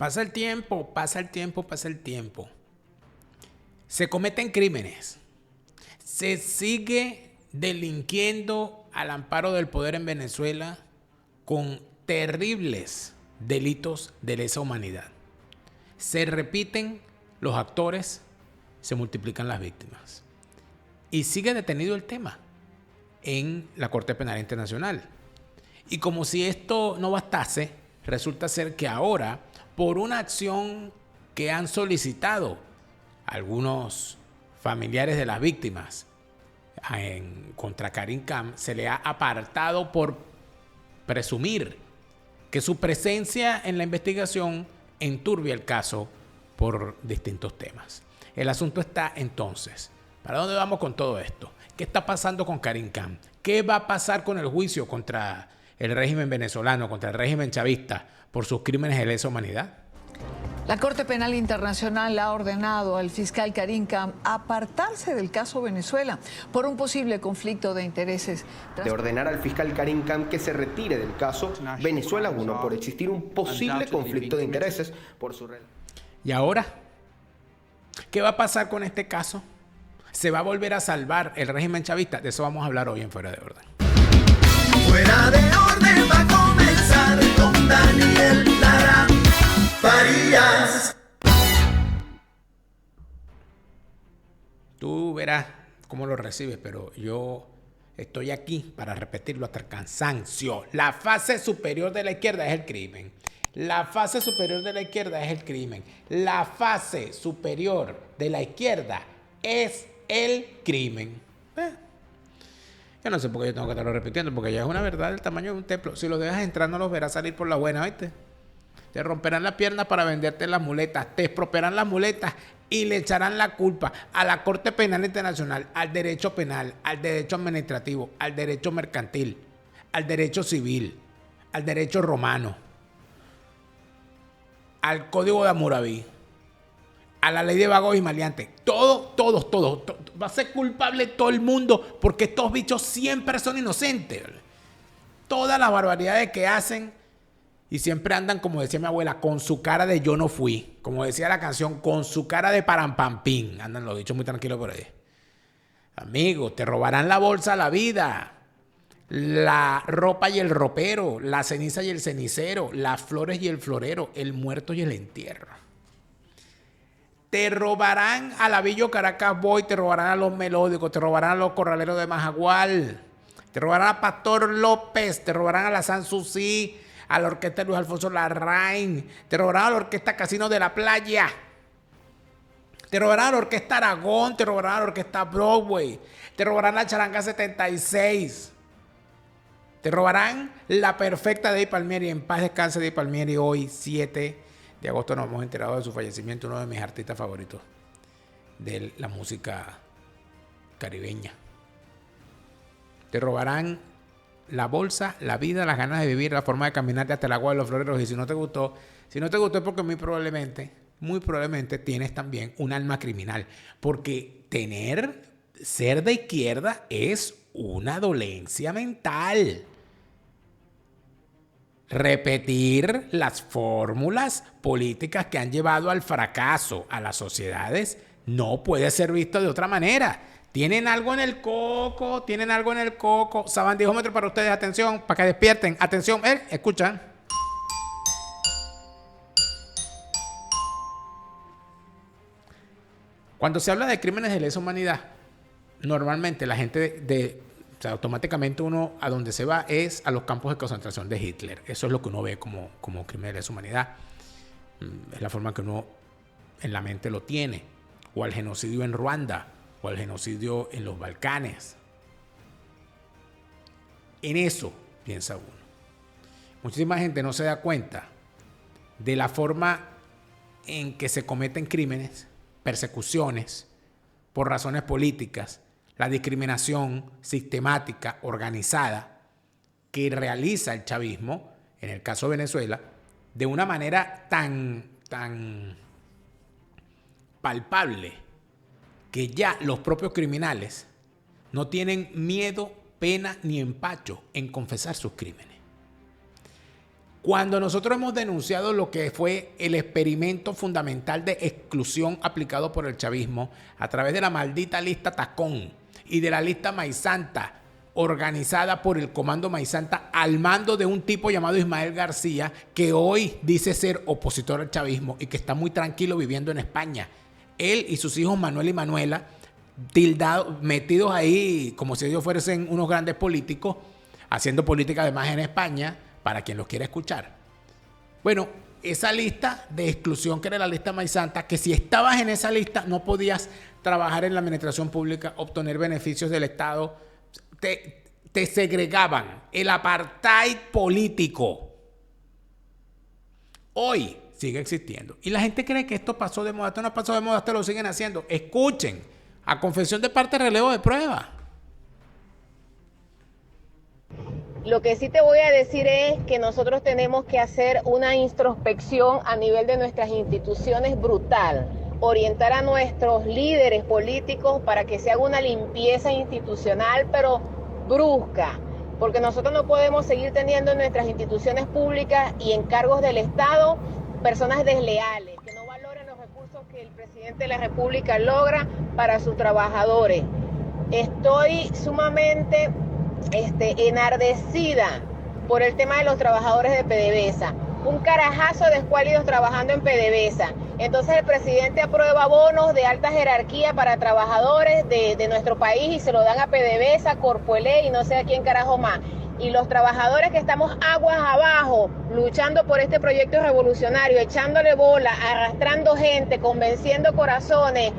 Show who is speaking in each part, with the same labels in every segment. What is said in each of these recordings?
Speaker 1: Pasa el tiempo, pasa el tiempo, pasa el tiempo. Se cometen crímenes. Se sigue delinquiendo al amparo del poder en Venezuela con terribles delitos de lesa humanidad. Se repiten los actores, se multiplican las víctimas. Y sigue detenido el tema en la Corte Penal Internacional. Y como si esto no bastase, resulta ser que ahora, por una acción que han solicitado algunos familiares de las víctimas contra Karim Khan, se le ha apartado por presumir que su presencia en la investigación enturbia el caso por distintos temas. El asunto está entonces, ¿para dónde vamos con todo esto? ¿Qué está pasando con Karim Khan? ¿Qué va a pasar con el juicio contra el régimen venezolano, contra el régimen chavista por sus crímenes de lesa humanidad?
Speaker 2: La Corte Penal Internacional ha ordenado al fiscal Karim Khan apartarse del caso Venezuela por un posible conflicto de intereses.
Speaker 3: De ordenar al fiscal Karim Khan que se retire del caso Venezuela 1 por existir un posible conflicto de intereses por su...
Speaker 1: ¿Y ahora? ¿Qué va a pasar con este caso? ¿Se va a volver a salvar el régimen chavista? De eso vamos a hablar hoy en Fuera de Orden.
Speaker 4: Fuera de Orden va a comenzar con Daniel Lara Farías.
Speaker 1: Tú verás cómo lo recibes, pero yo estoy aquí para repetirlo hasta el cansancio. La fase superior de la izquierda es el crimen. La fase superior de la izquierda es el crimen. La fase superior de la izquierda es el crimen. Yo no sé por qué yo tengo que estarlo repitiendo, porque ya es una verdad del tamaño de un templo. Si lo dejas entrar, no los verás salir por la buena, ¿viste? Te romperán las piernas para venderte las muletas, te expropiarán las muletas y le echarán la culpa a la Corte Penal Internacional, al derecho penal, al derecho administrativo, al derecho mercantil, al derecho civil, al derecho romano, al Código de Hammurabi, a la ley de vagos y maleantes. Todos. Va a ser culpable todo el mundo porque estos bichos siempre son inocentes. Todas las barbaridades que hacen y siempre andan, como decía mi abuela, con su cara de yo no fui. Como decía la canción, con su cara de parampampín. Andan los bichos muy tranquilos por ahí. Amigos, te robarán la bolsa, la vida, la ropa y el ropero, la ceniza y el cenicero, las flores y el florero, el muerto y el entierro. Te robarán a la Villo Caracas Boy, te robarán a los melódicos, te robarán a los corraleros de Majagual, te robarán a Pastor López, te robarán a la Sanssouci, a la orquesta de Luis Alfonso Larraín, te robarán a la orquesta Casino de la Playa, te robarán a la orquesta Aragón, te robarán a la orquesta Broadway, te robarán la Charanga 76, te robarán la perfecta de Palmieri, en paz descanse de Palmieri. Hoy 7 de agosto nos hemos enterado de su fallecimiento, uno de mis artistas favoritos de la música caribeña. Te robarán la bolsa, la vida, las ganas de vivir, la forma de caminarte hasta el agua de los floreros. Y si no te gustó es porque muy probablemente tienes también un alma criminal. Porque ser de izquierda es una dolencia mental. Repetir las fórmulas políticas que han llevado al fracaso a las sociedades no puede ser visto de otra manera. Tienen algo en el coco. Sabandíjómetro para ustedes, atención, para que despierten. Atención, escuchan. Cuando se habla de crímenes de lesa humanidad, normalmente la gente o sea, automáticamente uno a donde se va es a los campos de concentración de Hitler. Eso es lo que uno ve como crimen de lesa humanidad. Es la forma que uno en la mente lo tiene. O al genocidio en Ruanda, o al genocidio en los Balcanes. En eso piensa uno. Muchísima gente no se da cuenta de la forma en que se cometen crímenes, persecuciones, por razones políticas, la discriminación sistemática, organizada, que realiza el chavismo, en el caso de Venezuela, de una manera tan palpable que ya los propios criminales no tienen miedo, pena ni empacho en confesar sus crímenes. Cuando nosotros hemos denunciado lo que fue el experimento fundamental de exclusión aplicado por el chavismo a través de la maldita lista Tacón y de la lista Maíz Santa, organizada por el Comando Maíz Santa al mando de un tipo llamado Ismael García, que hoy dice ser opositor al chavismo y que está muy tranquilo viviendo en España. Él y sus hijos Manuel y Manuela, metidos ahí como si ellos fuesen unos grandes políticos, haciendo política además en España, para quien los quiera escuchar. Bueno, esa lista de exclusión, que era la lista Maíz Santa, que si estabas en esa lista no podías trabajar en la administración pública, obtener beneficios del Estado, te segregaban, el apartheid político. Hoy sigue existiendo. Y la gente cree que esto pasó de moda. Esto no pasó de moda, esto lo siguen haciendo. Escuchen, a confesión de parte, relevo de prueba.
Speaker 5: Lo que sí te voy a decir es que nosotros tenemos que hacer una introspección a nivel de nuestras instituciones brutal, orientar a nuestros líderes políticos para que se haga una limpieza institucional, pero brusca, porque nosotros no podemos seguir teniendo en nuestras instituciones públicas y en cargos del Estado personas desleales, que no valoren los recursos que el presidente de la República logra para sus trabajadores. Estoy sumamente enardecida por el tema de los trabajadores de PDVSA. Un carajazo de escuálidos trabajando en PDVSA. Entonces el presidente aprueba bonos de alta jerarquía para trabajadores de nuestro país y se lo dan a PDVSA, Corpoelec y no sé a quién carajo más. Y los trabajadores que estamos aguas abajo, luchando por este proyecto revolucionario, echándole bola, arrastrando gente, convenciendo corazones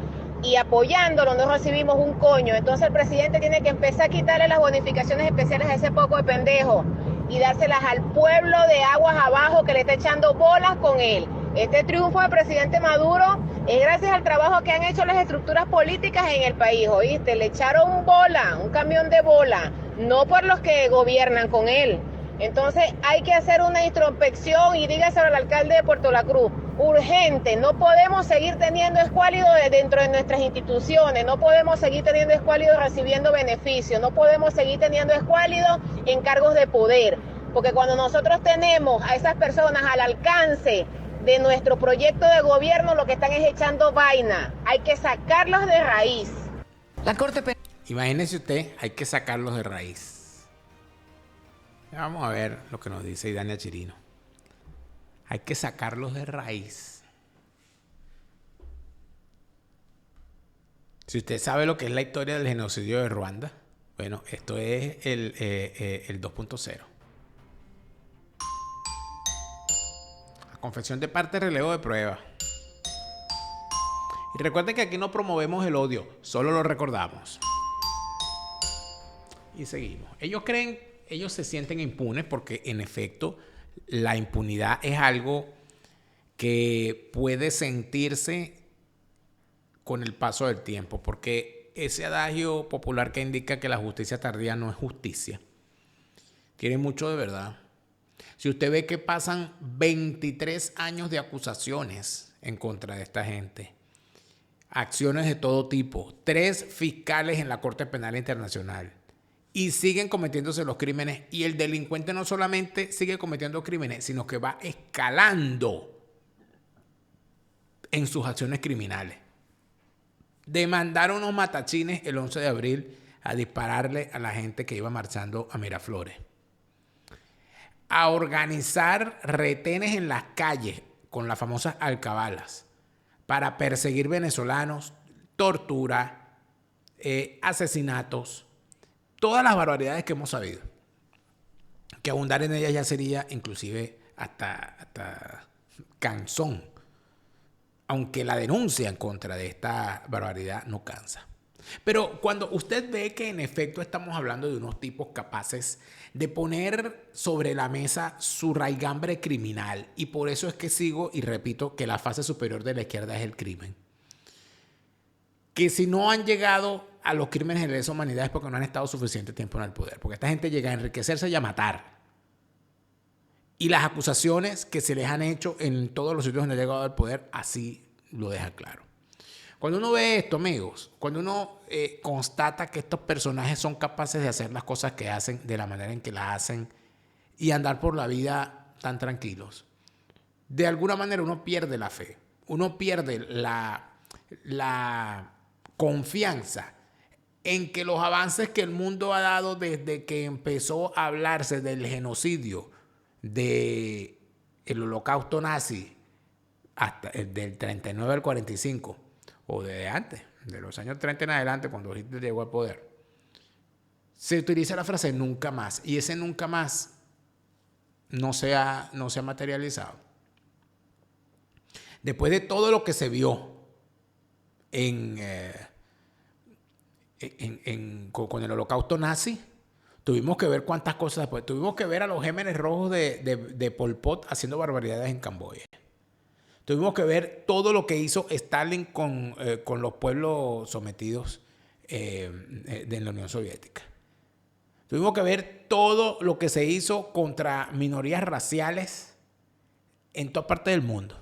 Speaker 5: y apoyándolo, no recibimos un coño. Entonces el presidente tiene que empezar a quitarle las bonificaciones especiales a ese poco de pendejo y dárselas al pueblo de aguas abajo que le está echando bolas con él. Este triunfo del presidente Maduro es gracias al trabajo que han hecho las estructuras políticas en el país, ¿oíste? Le echaron bola, un camión de bola, no por los que gobiernan con él. Entonces hay que hacer una introspección y dígaselo al alcalde de Puerto La Cruz, urgente, no podemos seguir teniendo escuálidos dentro de nuestras instituciones, no podemos seguir teniendo escuálidos recibiendo beneficios, no podemos seguir teniendo escuálidos en cargos de poder, porque cuando nosotros tenemos a esas personas al alcance de nuestro proyecto de gobierno, lo que están es echando vaina, hay que sacarlos de raíz.
Speaker 2: La Corte Penal.
Speaker 1: Imagínese usted, hay que sacarlos de raíz. Vamos a ver lo que nos dice Idania Chirino. Hay que sacarlos de raíz. Si usted sabe lo que es la historia del genocidio de Ruanda, bueno, esto es el 2.0. La confesión de parte, relevo de prueba. Y recuerden que aquí no promovemos el odio, solo lo recordamos. Y seguimos. Ellos se sienten impunes porque, en efecto, la impunidad es algo que puede sentirse con el paso del tiempo, porque ese adagio popular que indica que la justicia tardía no es justicia, tiene mucho de verdad. Si usted ve que pasan 23 años de acusaciones en contra de esta gente, acciones de todo tipo, 3 fiscales en la Corte Penal Internacional, y siguen cometiéndose los crímenes, y el delincuente no solamente sigue cometiendo crímenes, sino que va escalando en sus acciones criminales. Demandaron unos matachines el 11 de abril a dispararle a la gente que iba marchando a Miraflores. A organizar retenes en las calles con las famosas alcabalas para perseguir venezolanos, tortura, asesinatos, todas las barbaridades que hemos sabido, que abundar en ellas ya sería inclusive hasta cansón, aunque la denuncia en contra de esta barbaridad no cansa. Pero cuando usted ve que en efecto estamos hablando de unos tipos capaces de poner sobre la mesa su raigambre criminal, y por eso es que sigo y repito que la fase superior de la izquierda es el crimen, que si no han llegado a los crímenes de lesa humanidad es porque no han estado suficiente tiempo en el poder, porque esta gente llega a enriquecerse y a matar. Y las acusaciones que se les han hecho en todos los sitios donde han llegado al poder así lo deja claro. Cuando uno ve esto, amigos, cuando uno constata que estos personajes son capaces de hacer las cosas que hacen de la manera en que las hacen y andar por la vida tan tranquilos, de alguna manera uno pierde la fe, uno pierde la confianza en que los avances que el mundo ha dado desde que empezó a hablarse del genocidio, del holocausto nazi, hasta del 39 al 45, o desde antes, de los años 30 en adelante, cuando Hitler llegó al poder, se utiliza la frase nunca más, y ese nunca más no se ha materializado. Después de todo lo que se vio con el holocausto nazi, tuvimos que ver cuántas cosas después. Tuvimos que ver a los Gémenes Rojos de Pol Pot haciendo barbaridades en Camboya. Tuvimos que ver todo lo que hizo Stalin con los pueblos sometidos de la Unión Soviética. Tuvimos que ver todo lo que se hizo contra minorías raciales en toda parte del mundo.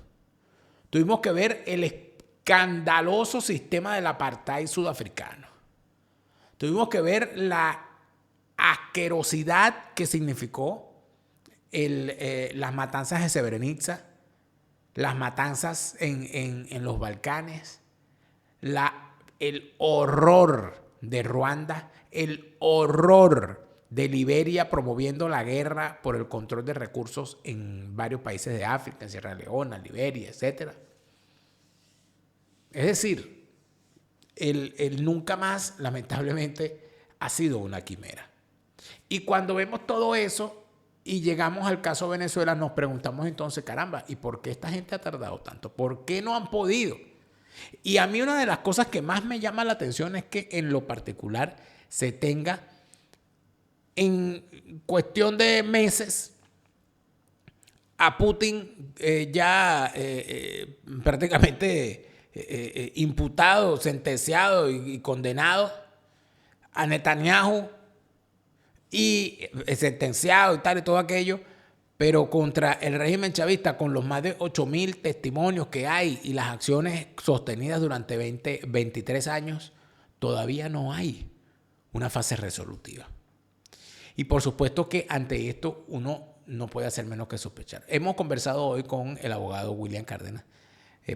Speaker 1: Tuvimos que ver el escandaloso sistema del apartheid sudafricano. Tuvimos que ver la asquerosidad que significó las matanzas de Srebrenica, las matanzas en los Balcanes, el horror de Ruanda, el horror de Liberia promoviendo la guerra por el control de recursos en varios países de África, en Sierra Leona, Liberia, etc. Es decir, el nunca más, lamentablemente, ha sido una quimera. Y cuando vemos todo eso y llegamos al caso Venezuela, nos preguntamos entonces, caramba, ¿y por qué esta gente ha tardado tanto? ¿Por qué no han podido? Y a mí una de las cosas que más me llama la atención es que en lo particular se tenga en cuestión de meses a Putin prácticamente imputado, sentenciado y condenado, a Netanyahu y sentenciado y tal y todo aquello, pero contra el régimen chavista, con los más de 8.000 testimonios que hay y las acciones sostenidas durante 23 años, todavía no hay una fase resolutiva. Y por supuesto que ante esto uno no puede hacer menos que sospechar. Hemos conversado hoy con el abogado William Cárdenas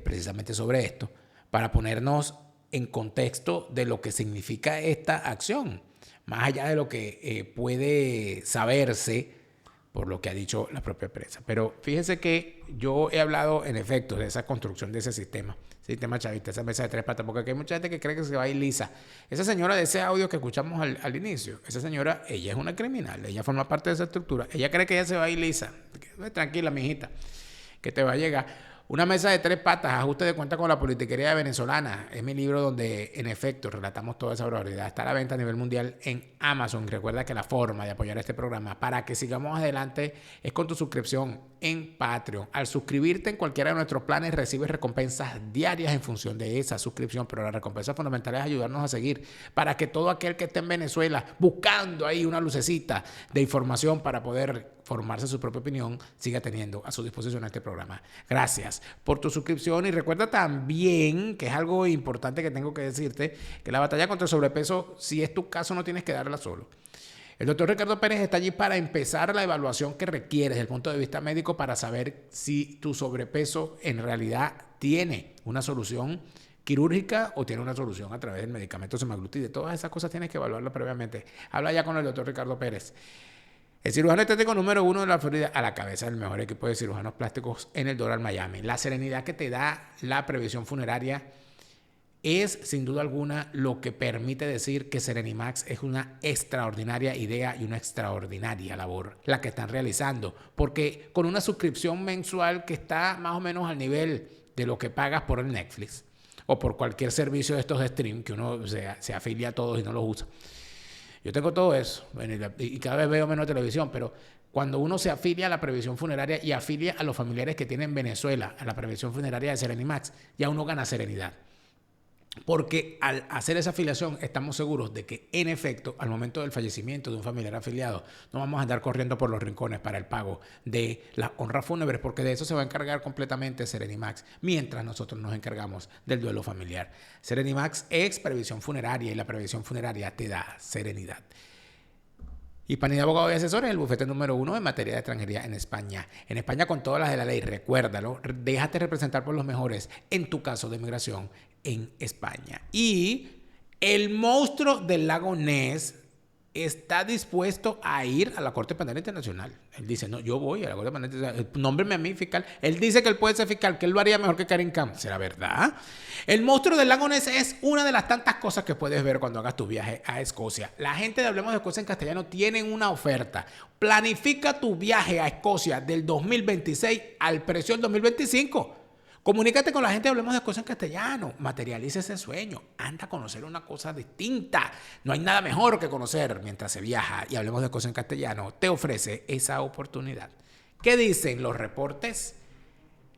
Speaker 1: precisamente sobre esto, para ponernos en contexto de lo que significa esta acción, más allá de lo que puede saberse por lo que ha dicho la propia prensa. Pero fíjense que yo he hablado en efecto de esa construcción de ese sistema chavista, esa mesa de tres patas, porque hay mucha gente que cree que se va a ir lisa. Esa señora de ese audio que escuchamos al inicio, esa señora, ella es una criminal, ella forma parte de esa estructura, ella cree que ella se va a ir lisa. Tranquila, mijita, que te va a llegar. Una mesa de tres patas, ajuste de cuenta con la politiquería venezolana. Es mi libro donde, en efecto, relatamos toda esa barbaridad. Está a la venta a nivel mundial en Amazon. Recuerda que la forma de apoyar este programa para que sigamos adelante es con tu suscripción en Patreon. Al suscribirte en cualquiera de nuestros planes, recibes recompensas diarias en función de esa suscripción, pero la recompensa fundamental es ayudarnos a seguir para que todo aquel que esté en Venezuela buscando ahí una lucecita de información para poder formarse su propia opinión, siga teniendo a su disposición este programa. Gracias por tu suscripción y recuerda también, que es algo importante que tengo que decirte, que la batalla contra el sobrepeso, si es tu caso, no tienes que darla solo. El doctor Ricardo Pérez está allí para empezar la evaluación que requieres desde el punto de vista médico para saber si tu sobrepeso en realidad tiene una solución quirúrgica o tiene una solución a través del medicamento semaglutide. Todas esas cosas tienes que evaluarlas previamente. Habla ya con el doctor Ricardo Pérez. El cirujano estético número 1 de la Florida, a la cabeza del mejor equipo de cirujanos plásticos en el Doral, Miami. La serenidad que te da la previsión funeraria es, sin duda alguna, lo que permite decir que Serenimax es una extraordinaria idea y una extraordinaria labor la que están realizando. Porque con una suscripción mensual que está más o menos al nivel de lo que pagas por el Netflix o por cualquier servicio de estos de stream que uno se afilia a todos y no los usa. Yo tengo todo eso, bueno, y cada vez veo menos televisión, pero cuando uno se afilia a la previsión funeraria y afilia a los familiares que tienen en Venezuela a la previsión funeraria de Serenimax, ya uno gana serenidad. Porque al hacer esa afiliación estamos seguros de que, en efecto, al momento del fallecimiento de un familiar afiliado, no vamos a andar corriendo por los rincones para el pago de las honras fúnebres, porque de eso se va a encargar completamente Serenimax, mientras nosotros nos encargamos del duelo familiar. Serenimax es previsión funeraria y la previsión funeraria te da serenidad. Hispanidad Abogado y Asesores, el bufete número 1 en materia de extranjería en España. En España con todas las de la ley, recuérdalo, déjate representar por los mejores en tu caso de migración en España. Y el monstruo del lago Ness está dispuesto a ir a la Corte Penal Internacional. Él dice, no, yo voy a la Corte Penal Internacional, nómbreme a mí fiscal. Él dice que él puede ser fiscal, que él lo haría mejor que Karim Khan. ¿Será verdad? El monstruo del lago Ness es una de las tantas cosas que puedes ver cuando hagas tu viaje a Escocia. La gente de Hablemos de Escocia en Castellano tienen una oferta. Planifica tu viaje a Escocia del 2026 al precio del 2025. Comunícate con la gente, Hablemos de Escocia en Castellano. Materializa ese sueño. Anda a conocer una cosa distinta. No hay nada mejor que conocer mientras se viaja. Y Hablemos de Escocia en Castellano te ofrece esa oportunidad. ¿Qué dicen los reportes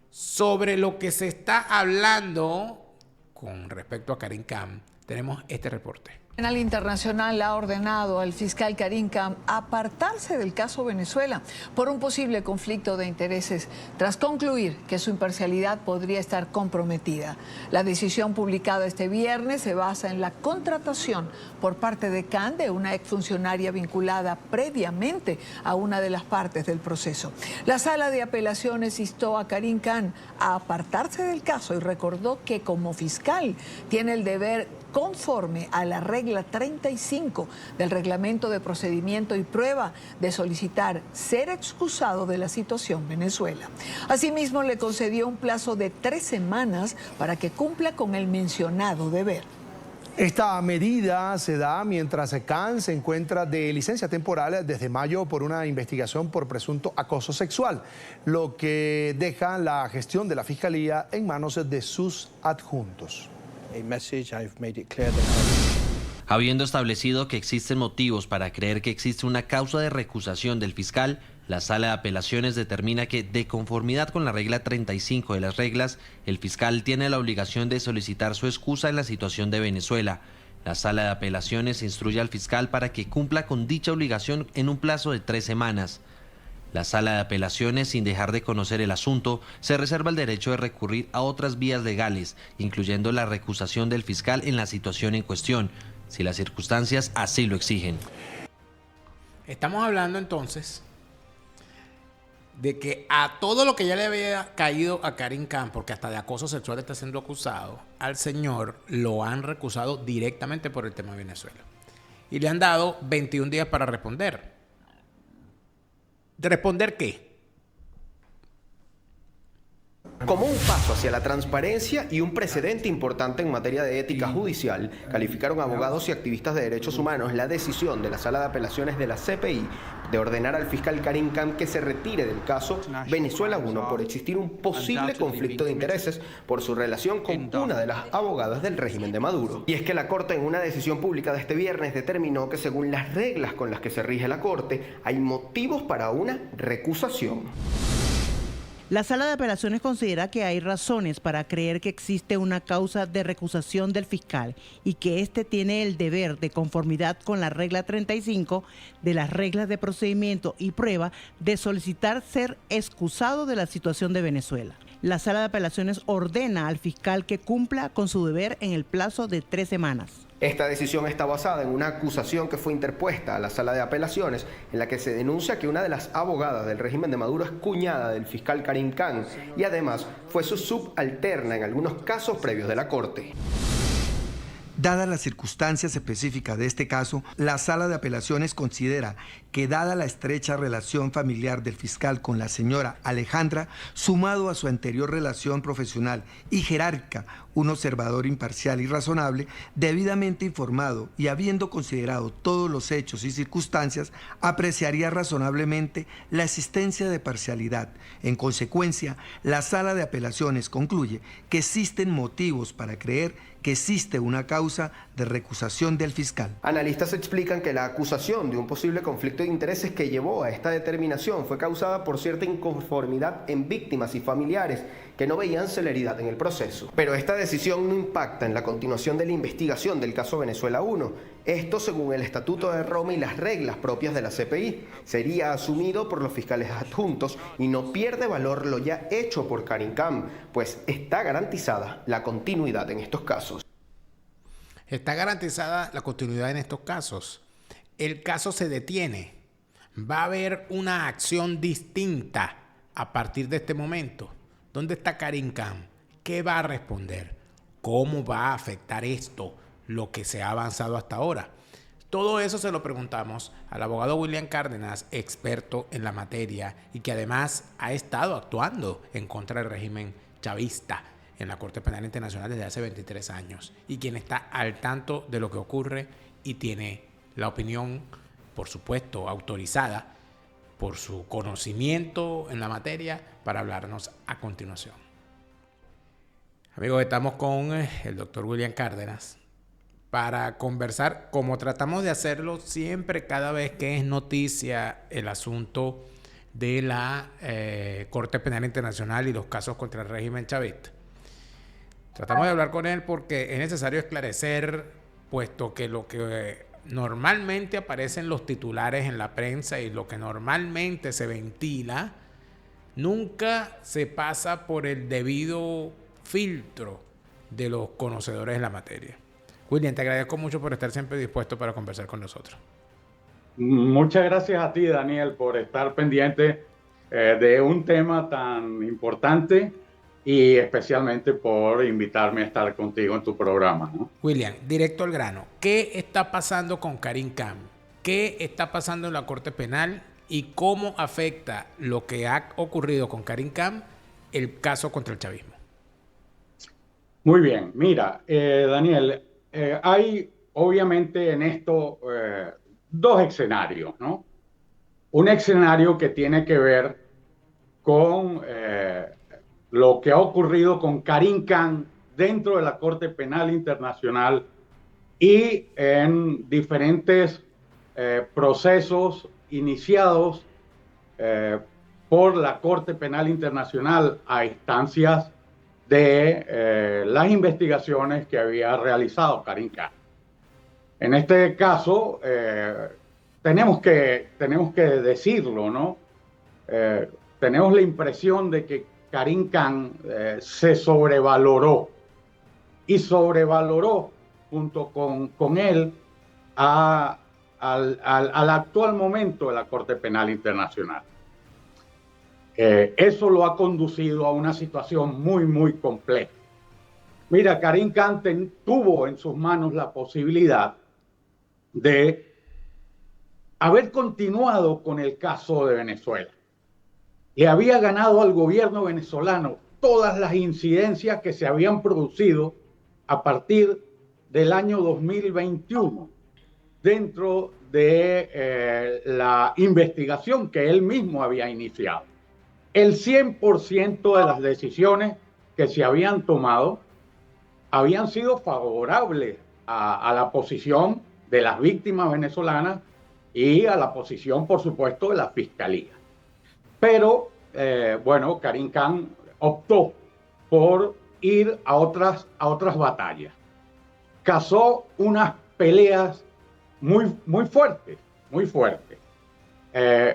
Speaker 1: sobre lo que se está hablando con respecto a Karim Khan? Tenemos este reporte.
Speaker 2: El Penal Internacional ha ordenado al fiscal Karim Khan apartarse del caso Venezuela por un posible conflicto de intereses, tras concluir que su imparcialidad podría estar comprometida. La decisión publicada este viernes se basa en la contratación por parte de Khan de una exfuncionaria vinculada previamente a una de las partes del proceso. La Sala de Apelaciones instó a Karim Khan a apartarse del caso y recordó que como fiscal tiene el deber, conforme a la regla 35 del Reglamento de Procedimiento y Prueba, de solicitar ser excusado de la situación Venezuela. Asimismo, le concedió un plazo de 3 semanas para que cumpla con el mencionado deber.
Speaker 6: Esta medida se da mientras Khan se encuentra de licencia temporal desde mayo por una investigación por presunto acoso sexual, lo que deja la gestión de la Fiscalía en manos de sus adjuntos.
Speaker 7: Habiendo establecido que existen motivos para creer que existe una causa de recusación del fiscal, la Sala de Apelaciones determina que, de conformidad con la regla 35 de las reglas, el fiscal tiene la obligación de solicitar su excusa en la situación de Venezuela. La Sala de Apelaciones instruye al fiscal para que cumpla con dicha obligación en un plazo de 3 semanas. La Sala de Apelaciones, sin dejar de conocer el asunto, se reserva el derecho de recurrir a otras vías legales, incluyendo la recusación del fiscal en la situación en cuestión, si las circunstancias así lo exigen.
Speaker 1: Estamos hablando entonces de que a todo lo que ya le había caído a Karim Khan, porque hasta de acoso sexual está siendo acusado, al señor lo han recusado directamente por el tema de Venezuela. Y le han dado 21 días para responder. ¿De responder qué?
Speaker 3: Como un paso hacia la transparencia y un precedente importante en materia de ética judicial, calificaron abogados y activistas de derechos humanos la decisión de la Sala de Apelaciones de la CPI de ordenar al fiscal Karim Khan que se retire del caso Venezuela 1 por existir un posible conflicto de intereses por su relación con una de las abogadas del régimen de Maduro. Y es que la Corte, en una decisión publicada este viernes, determinó que según las reglas con las que se rige la Corte, hay motivos para una recusación.
Speaker 8: La Sala de Apelaciones considera que hay razones para creer que existe una causa de recusación del fiscal y que éste tiene el deber, de conformidad con la regla 35 de las reglas de procedimiento y prueba, de solicitar ser excusado de la situación de Venezuela. La Sala de Apelaciones ordena al fiscal que cumpla con su deber en el plazo de 3 semanas.
Speaker 3: Esta decisión está basada en una acusación que fue interpuesta a la Sala de Apelaciones, en la que se denuncia que una de las abogadas del régimen de Maduro es cuñada del fiscal Karim Khan y además fue su subalterna en algunos casos previos de la Corte.
Speaker 9: Dadas las circunstancias específicas de este caso, la Sala de Apelaciones considera que, dada la estrecha relación familiar del fiscal con la señora Alejandra, sumado a su anterior relación profesional y jerárquica, un observador imparcial y razonable, debidamente informado y habiendo considerado todos los hechos y circunstancias, apreciaría razonablemente la existencia de parcialidad. En consecuencia, la Sala de Apelaciones concluye que existen motivos para creer que existe una causa de recusación del fiscal.
Speaker 3: Analistas explican que la acusación de un posible conflicto de intereses que llevó a esta determinación fue causada por cierta inconformidad en víctimas y familiares que no veían celeridad en el proceso. Pero esta decisión no impacta en la continuación de la investigación del caso Venezuela 1. Esto, según el Estatuto de Roma y las reglas propias de la CPI, sería asumido por los fiscales adjuntos y no pierde valor lo ya hecho por Karim Khan, pues está garantizada la continuidad en estos casos.
Speaker 1: Está garantizada la continuidad en estos casos. el caso se detiene. Va a haber una acción distinta a partir de este momento. ¿Dónde está Karim Khan? ¿Qué va a responder? ¿Cómo va a afectar esto lo que se ha avanzado hasta ahora? Todo eso se lo preguntamos al abogado William Cárdenas, experto en la materia y que además ha estado actuando en contra del régimen chavista en la Corte Penal Internacional desde hace 23 años y quien está al tanto de lo que ocurre y tiene la opinión, por supuesto, autorizada por su conocimiento en la materia para hablarnos a continuación. Amigos, estamos con el doctor William Cárdenas para conversar, como tratamos de hacerlo siempre cada vez que es noticia el asunto de la Corte Penal Internacional y los casos contra el régimen chavista. Tratamos de hablar con él porque es necesario esclarecer, puesto que lo que normalmente aparece en los titulares en la prensa y lo que normalmente se ventila, nunca se pasa por el debido filtro de los conocedores de la materia. William, te agradezco mucho por estar siempre dispuesto para conversar con nosotros.
Speaker 10: Muchas gracias a ti, Daniel, por estar pendiente de un tema tan importante y especialmente por invitarme a estar contigo en tu programa, ¿no?
Speaker 1: William, directo al grano. ¿Qué está pasando con Karim Khan? ¿Qué está pasando en la Corte Penal? ¿Y cómo afecta lo que ha ocurrido con Karim Khan el caso contra el chavismo?
Speaker 10: Muy bien. Mira, Daniel, hay obviamente en esto dos escenarios, ¿no? Un escenario que tiene que ver con lo que ha ocurrido con Karim Khan dentro de la Corte Penal Internacional y en diferentes procesos iniciados por la Corte Penal Internacional a instancias de las investigaciones que había realizado Karim Khan. En este caso, tenemos que decirlo, ¿no? Tenemos la impresión de que Karim Khan se sobrevaloró y sobrevaloró junto con él al actual momento de la Corte Penal Internacional. Eso lo ha conducido a una situación muy, muy compleja. Mira, Karim Khan tuvo en sus manos la posibilidad de haber continuado con el caso de Venezuela. Le había ganado al gobierno venezolano todas las incidencias que se habían producido a partir del año 2021 dentro de la investigación que él mismo había iniciado. El 100% de las decisiones que se habían tomado habían sido favorables a la posición de las víctimas venezolanas y a la posición, por supuesto, de la Fiscalía. Pero, bueno, Karim Khan optó por ir a otras batallas. Cazó unas peleas muy fuertes, muy fuertes.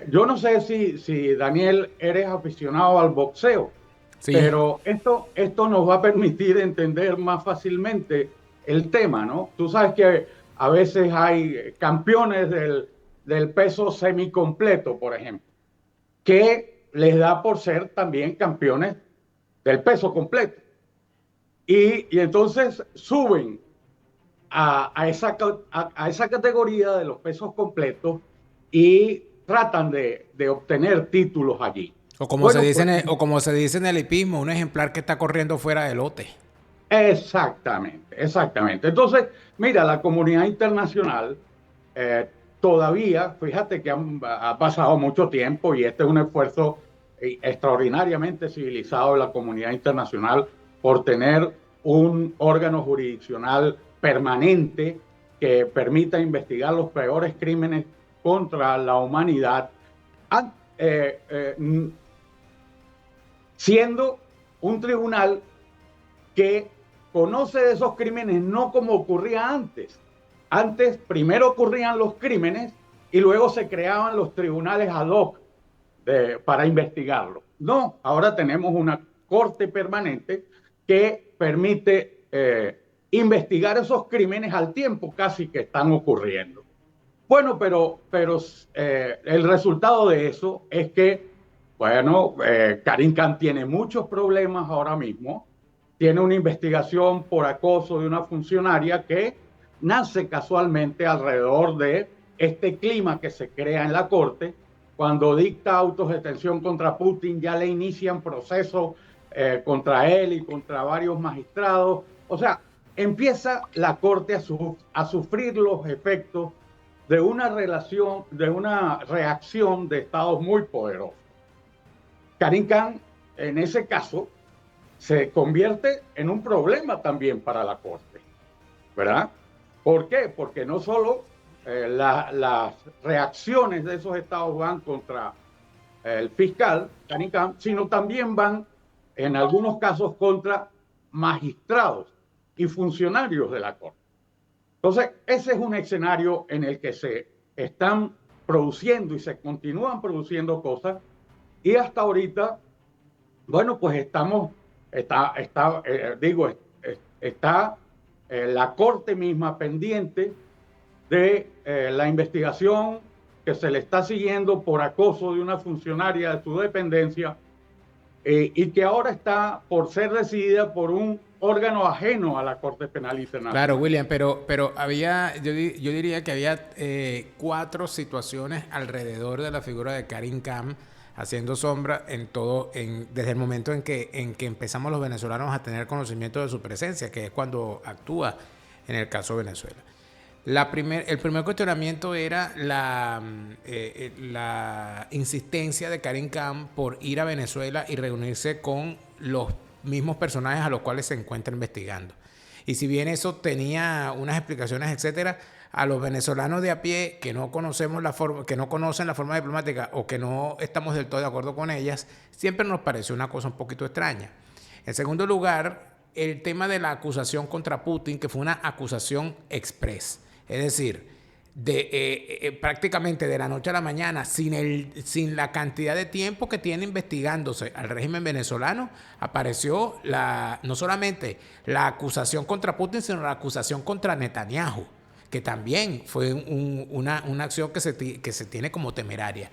Speaker 10: Yo no sé si Daniel, eres aficionado al boxeo, sí, pero esto nos va a permitir entender más fácilmente el tema, ¿no? Tú sabes que a veces hay campeones del peso semicompleto, por ejemplo, que les da por ser también campeones del peso completo. Y entonces suben a esa categoría de los pesos completos y tratan de obtener títulos allí.
Speaker 1: O como se dice en el hipismo, un ejemplar que está corriendo fuera del lote.
Speaker 10: Exactamente. Entonces, mira, la comunidad internacional todavía, fíjate que ha pasado mucho tiempo y este es un esfuerzo extraordinariamente civilizado de la comunidad internacional por tener un órgano jurisdiccional permanente que permita investigar los peores crímenes contra la humanidad, siendo un tribunal que conoce de esos crímenes no como ocurría antes. Antes primero ocurrían los crímenes y luego se creaban los tribunales ad hoc para investigarlos. No, ahora tenemos una corte permanente que permite investigar esos crímenes al tiempo casi que están ocurriendo. Bueno, pero el resultado de eso es que, bueno, Karim Khan tiene muchos problemas ahora mismo. Tiene una investigación por acoso de una funcionaria que nace casualmente alrededor de este clima que se crea en la Corte. Cuando dicta autos de detención contra Putin, ya le inician procesos contra él y contra varios magistrados. O sea, empieza la Corte a sufrir los efectos de una reacción de estados muy poderosos. Karim Khan, en ese caso, se convierte en un problema también para la Corte, ¿verdad? ¿Por qué? Porque no solo las reacciones de esos estados van contra el fiscal, Karim Khan, sino también van, en algunos casos, contra magistrados y funcionarios de la Corte. Entonces, ese es un escenario en el que se están produciendo y se continúan produciendo cosas, y hasta ahorita, bueno, pues está la Corte misma pendiente de la investigación que se le está siguiendo por acoso de una funcionaria de su dependencia y que ahora está por ser decidida por un órgano ajeno a la Corte Penal Internacional.
Speaker 1: Claro, William, pero había, yo diría que había 4 situaciones alrededor de la figura de Karim Khan haciendo sombra desde el momento en que empezamos los venezolanos a tener conocimiento de su presencia, que es cuando actúa en el caso de Venezuela. El primer cuestionamiento era la insistencia de Karim Khan por ir a Venezuela y reunirse con los mismos personajes a los cuales se encuentra investigando. Y si bien eso tenía unas explicaciones, etcétera, a los venezolanos de a pie que no conocen la forma diplomática o que no estamos del todo de acuerdo con ellas, siempre nos pareció una cosa un poquito extraña. En segundo lugar, el tema de la acusación contra Putin, que fue una acusación express, es decir, prácticamente de la noche a la mañana, sin la cantidad de tiempo que tiene investigándose al régimen venezolano, apareció no solamente la acusación contra Putin, sino la acusación contra Netanyahu, que también fue una acción que se tiene como temeraria.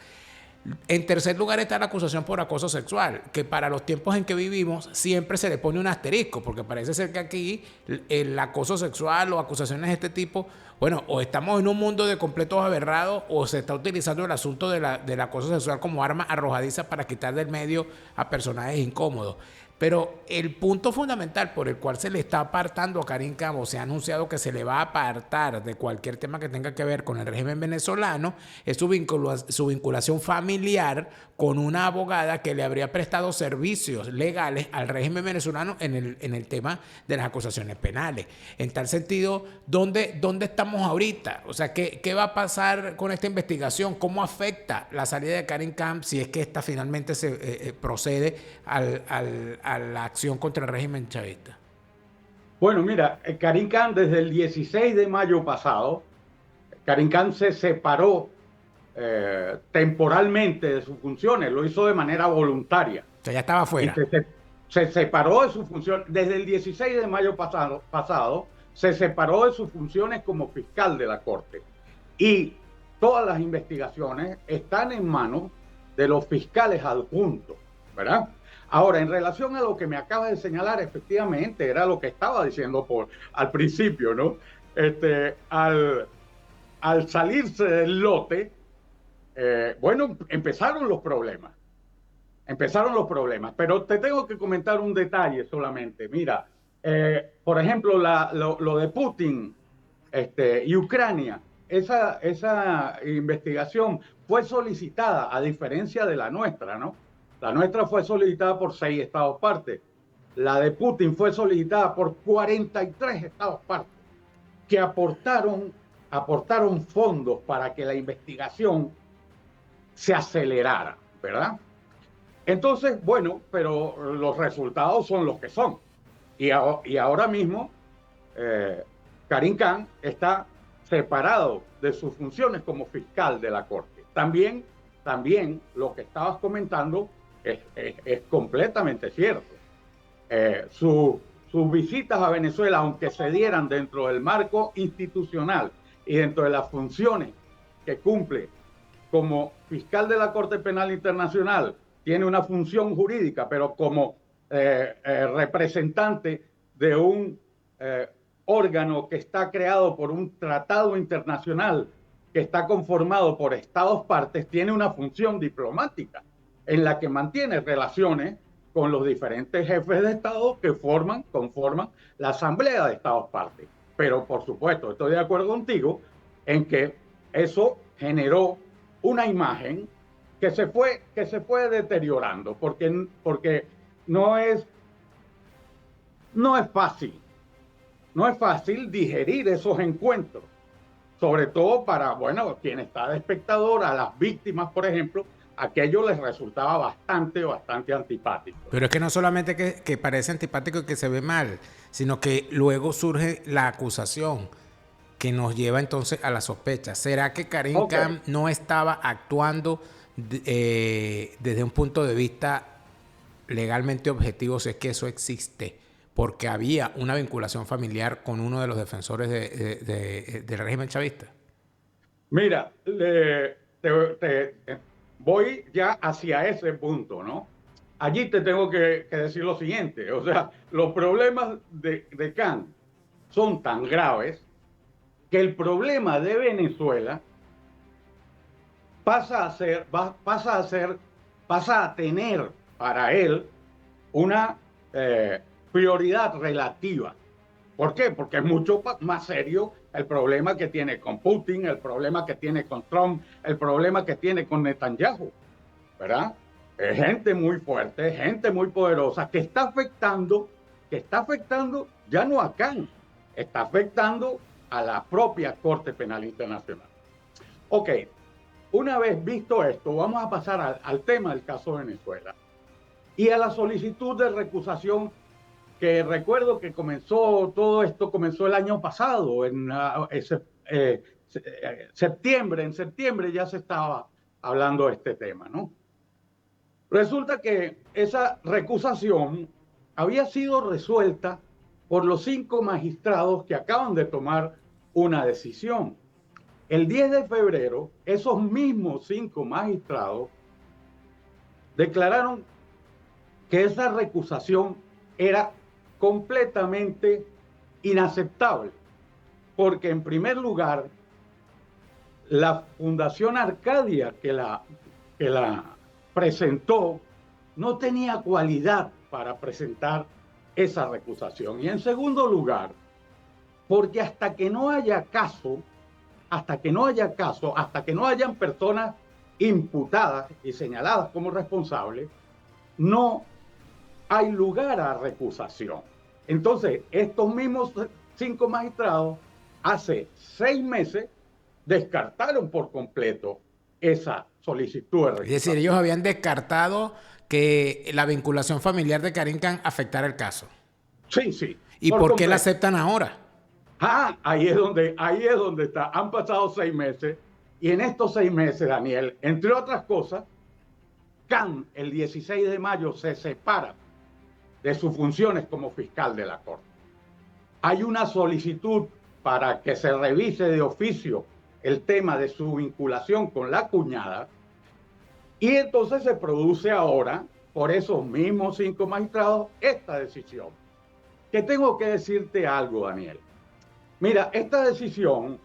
Speaker 1: En tercer lugar está la acusación por acoso sexual, que para los tiempos en que vivimos siempre se le pone un asterisco, porque parece ser que aquí el acoso sexual o acusaciones de este tipo, bueno, o estamos en un mundo de completos aberrados o se está utilizando el asunto del acoso sexual como arma arrojadiza para quitar del medio a personajes incómodos. Pero el punto fundamental por el cual se le está apartando a Karim Khan, o se ha anunciado que se le va a apartar de cualquier tema que tenga que ver con el régimen venezolano, es su vinculación familiar con una abogada que le habría prestado servicios legales al régimen venezolano en el tema de las acusaciones penales. En tal sentido, ¿dónde estamos ahorita? O sea, ¿qué va a pasar con esta investigación? ¿Cómo afecta la salida de Karim Khan si es que esta finalmente se procede a la acción contra el régimen chavista?
Speaker 10: Bueno, mira, Karim Khan desde el 16 de mayo pasado, Karim Khan se separó temporalmente de sus funciones, lo hizo de manera voluntaria.
Speaker 1: O sea, ya estaba fuera.
Speaker 10: Se separó de sus funciones, desde el 16 de mayo pasado, se separó de sus funciones como fiscal de la Corte. Y todas las investigaciones están en manos de los fiscales adjuntos, ¿verdad? Ahora, en relación a lo que me acaba de señalar, efectivamente, era lo que estaba diciendo al principio, ¿no? Al salirse del lote, bueno, empezaron los problemas. Pero te tengo que comentar un detalle solamente. Mira, por ejemplo, lo de Putin y Ucrania, esa investigación fue solicitada, a diferencia de la nuestra, ¿no? La nuestra fue solicitada por 6 estados partes. La de Putin fue solicitada por 43 estados partes que aportaron fondos para que la investigación se acelerara, ¿verdad? Entonces, bueno, pero los resultados son los que son. Y ahora mismo, Karim Khan está separado de sus funciones como fiscal de la Corte. También lo que estabas comentando es completamente cierto. Sus visitas a Venezuela, aunque se dieran dentro del marco institucional y dentro de las funciones que cumple como fiscal de la Corte Penal Internacional, tiene una función jurídica, pero como representante de un órgano que está creado por un tratado internacional que está conformado por estados partes, tiene una función diplomática en la que mantiene relaciones con los diferentes jefes de Estado que conforman la Asamblea de Estados Partes. Pero, por supuesto, estoy de acuerdo contigo en que eso generó una imagen que se fue deteriorando, porque no es fácil digerir esos encuentros, sobre todo para, bueno, quien está de espectador, a las víctimas, por ejemplo, aquello les resultaba bastante antipático.
Speaker 1: Pero es que no solamente que parece antipático y que se ve mal, sino que luego surge la acusación que nos lleva entonces a la sospecha. ¿Será que Karim Khan no estaba actuando desde un punto de vista legalmente objetivo, si es que eso existe? Porque había una vinculación familiar con uno de los defensores del régimen chavista.
Speaker 10: Mira, voy ya hacia ese punto, ¿no? Allí te tengo que decir lo siguiente, o sea, los problemas de Khan son tan graves que el problema de Venezuela pasa a tener para él una prioridad relativa. ¿Por qué? Porque es mucho más serio el problema que tiene con Putin, el problema que tiene con Trump, el problema que tiene con Netanyahu, ¿verdad? Es gente muy fuerte, gente muy poderosa que está afectando ya no a Khan, está afectando a la propia Corte Penal Internacional. Ok, una vez visto esto, vamos a pasar al tema del caso de Venezuela y a la solicitud de recusación que recuerdo que todo esto comenzó el año pasado, en septiembre. En septiembre ya se estaba hablando de este tema, ¿no? Resulta que esa recusación había sido resuelta por los 5 magistrados que acaban de tomar una decisión. El 10 de febrero, esos mismos 5 magistrados declararon que esa recusación era completamente inaceptable, porque en primer lugar, la Fundación Arcadia que la presentó no tenía cualidad para presentar esa recusación. Y en segundo lugar, porque hasta que no hayan personas imputadas y señaladas como responsables, no hay lugar a recusación. Entonces, estos mismos 5 magistrados hace 6 meses descartaron por completo esa solicitud de recusación.
Speaker 1: Es decir, ellos habían descartado que la vinculación familiar de Karim Khan afectara el caso.
Speaker 10: Sí.
Speaker 1: ¿Y por qué la aceptan ahora?
Speaker 10: Ahí es donde está. Han pasado 6 meses y en estos 6 meses, Daniel, entre otras cosas, Khan el 16 de mayo se separa de sus funciones como fiscal de la Corte. Hay una solicitud para que se revise de oficio el tema de su vinculación con la cuñada y entonces se produce ahora, por esos mismos 5 magistrados, esta decisión. Que tengo que decirte algo, Daniel. Mira, esta decisión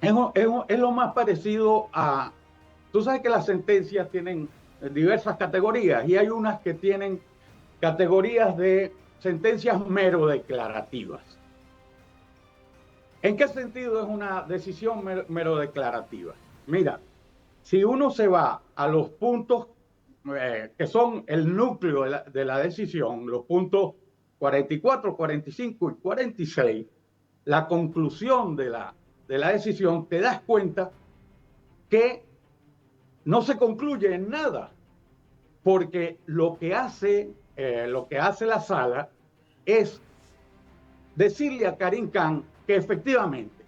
Speaker 10: es lo más parecido a... Tú sabes que las sentencias tienen diversas categorías y hay unas que tienen categorías de sentencias mero declarativas. ¿En qué sentido es una decisión mero declarativa? Mira, si uno se va a los puntos que son el núcleo de la decisión, los puntos 44, 45 y 46, la conclusión de la decisión, te das cuenta que no se concluye en nada, porque lo que hace la sala es decirle a Karim Khan que efectivamente,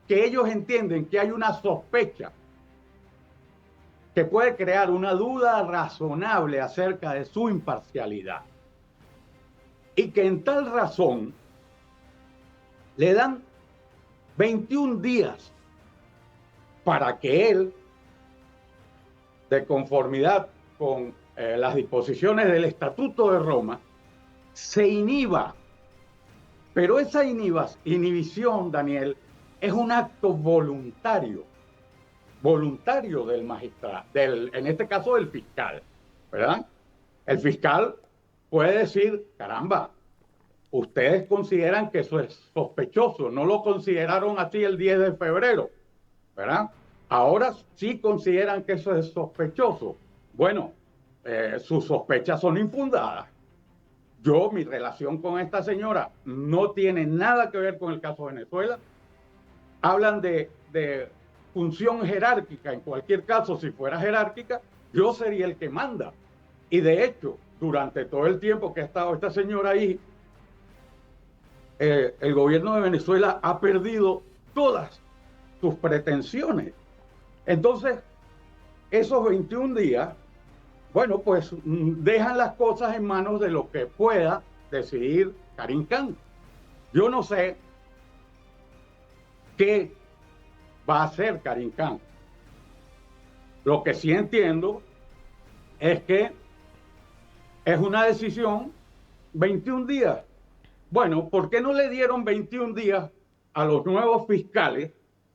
Speaker 10: que ellos entienden que hay una sospecha que puede crear una duda razonable acerca de su imparcialidad y que en tal razón le dan 21 días para que él, de conformidad con las disposiciones del Estatuto de Roma, se inhiba. Pero esa inhibición, Daniel, es un acto voluntario del magistrado, en este caso del fiscal, ¿verdad? El fiscal puede decir, caramba, ustedes consideran que eso es sospechoso, no lo consideraron así el 10 de febrero, ¿verdad? Ahora sí consideran que eso es sospechoso. Bueno, sus sospechas son infundadas. Mi relación con esta señora no tiene nada que ver con el caso Venezuela. Hablan de función jerárquica. En cualquier caso, si fuera jerárquica, yo sería el que manda. Y de hecho, durante todo el tiempo que ha estado esta señora ahí, el gobierno de Venezuela ha perdido todas sus pretensiones. Entonces, esos 21 días, bueno, pues dejan las cosas en manos de lo que pueda decidir Karim Khan. Yo no sé qué va a hacer Karim Khan. Lo que sí entiendo es que es una decisión 21 días. Bueno, ¿por qué no le dieron 21 días a los nuevos fiscales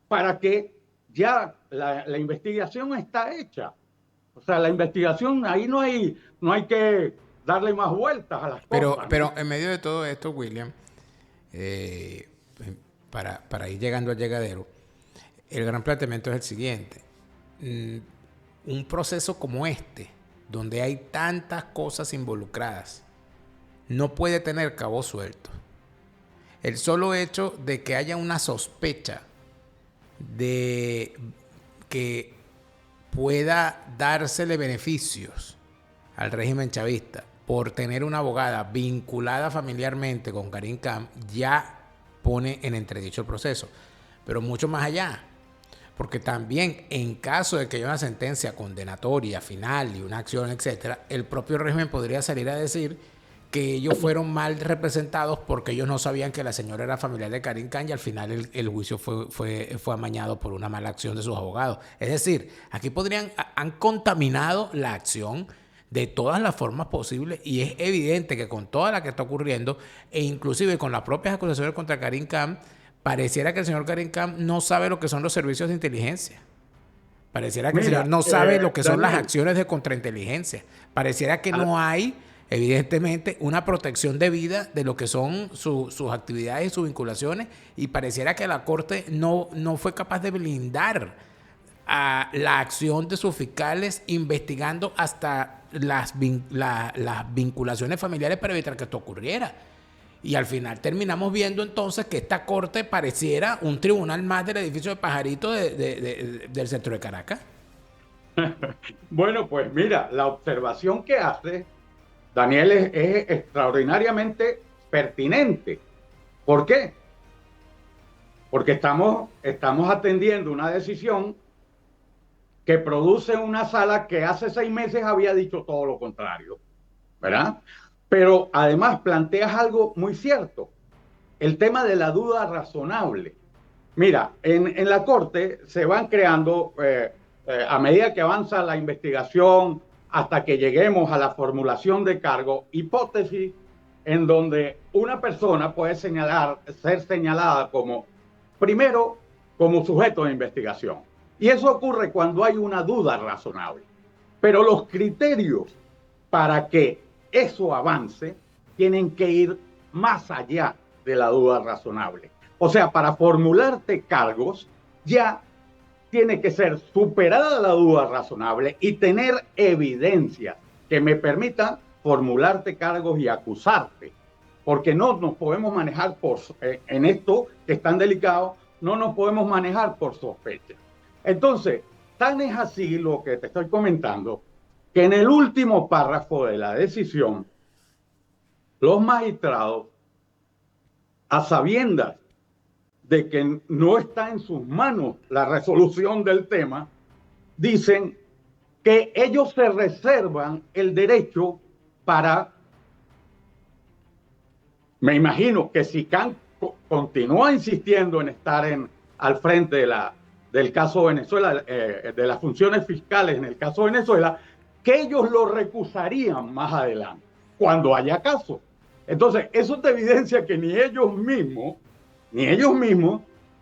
Speaker 10: para que ya la investigación está hecha? O sea, la investigación, ahí no hay que darle más vueltas a las cosas.
Speaker 1: Pero en medio de todo esto, William, para ir llegando al llegadero, el gran planteamiento es el siguiente. Un proceso como este, donde hay tantas cosas involucradas, no puede tener cabos sueltos. El solo hecho de que haya una sospecha de que pueda dársele beneficios al régimen chavista por tener una abogada vinculada familiarmente con Karim Khan ya pone en entredicho el proceso. Pero mucho más allá, porque también en caso de que haya una sentencia condenatoria final y una acción, etcétera, el propio régimen podría salir a decir que ellos fueron mal representados porque ellos no sabían que la señora era familiar de Karim Khan y al final el juicio fue amañado por una mala acción de sus abogados. Es decir, aquí han contaminado la acción de todas las formas posibles y es evidente que con toda la que está ocurriendo e inclusive con las propias acusaciones contra Karim Khan, pareciera que el señor Karim Khan no sabe lo que son los servicios de inteligencia. Pareciera que el señor no sabe lo que son las acciones de contrainteligencia. Pareciera que no hay, evidentemente, una protección debida de lo que son sus actividades y sus vinculaciones, y pareciera que la Corte no fue capaz de blindar a la acción de sus fiscales investigando hasta las vinculaciones familiares para evitar que esto ocurriera. Y al final terminamos viendo entonces que esta Corte pareciera un tribunal más del edificio de Pajarito del centro de Caracas.
Speaker 10: Bueno, pues mira, la observación que hace Daniel es extraordinariamente pertinente. ¿Por qué? Porque estamos atendiendo una decisión que produce una sala que hace 6 meses había dicho todo lo contrario, ¿verdad? Pero además planteas algo muy cierto, el tema de la duda razonable. Mira, en la Corte se van creando, a medida que avanza la investigación, hasta que lleguemos a la formulación de cargo, hipótesis en donde una persona puede ser señalada primero, como sujeto de investigación. Y eso ocurre cuando hay una duda razonable. Pero los criterios para que eso avance tienen que ir más allá de la duda razonable. O sea, para formularte cargos ya tiene que ser superada la duda razonable y tener evidencia que me permita formularte cargos y acusarte. Porque no nos podemos manejar en esto que es tan delicado, no nos podemos manejar por sospecha. Entonces, tan es así lo que te estoy comentando, que en el último párrafo de la decisión, los magistrados, a sabiendas de que no está en sus manos la resolución del tema, dicen que ellos se reservan el derecho para, me imagino que si Khan continúa insistiendo en estar al frente del caso Venezuela, de las funciones fiscales en el caso Venezuela, que ellos lo recusarían más adelante, cuando haya caso. Entonces, eso te evidencia que ni ellos mismos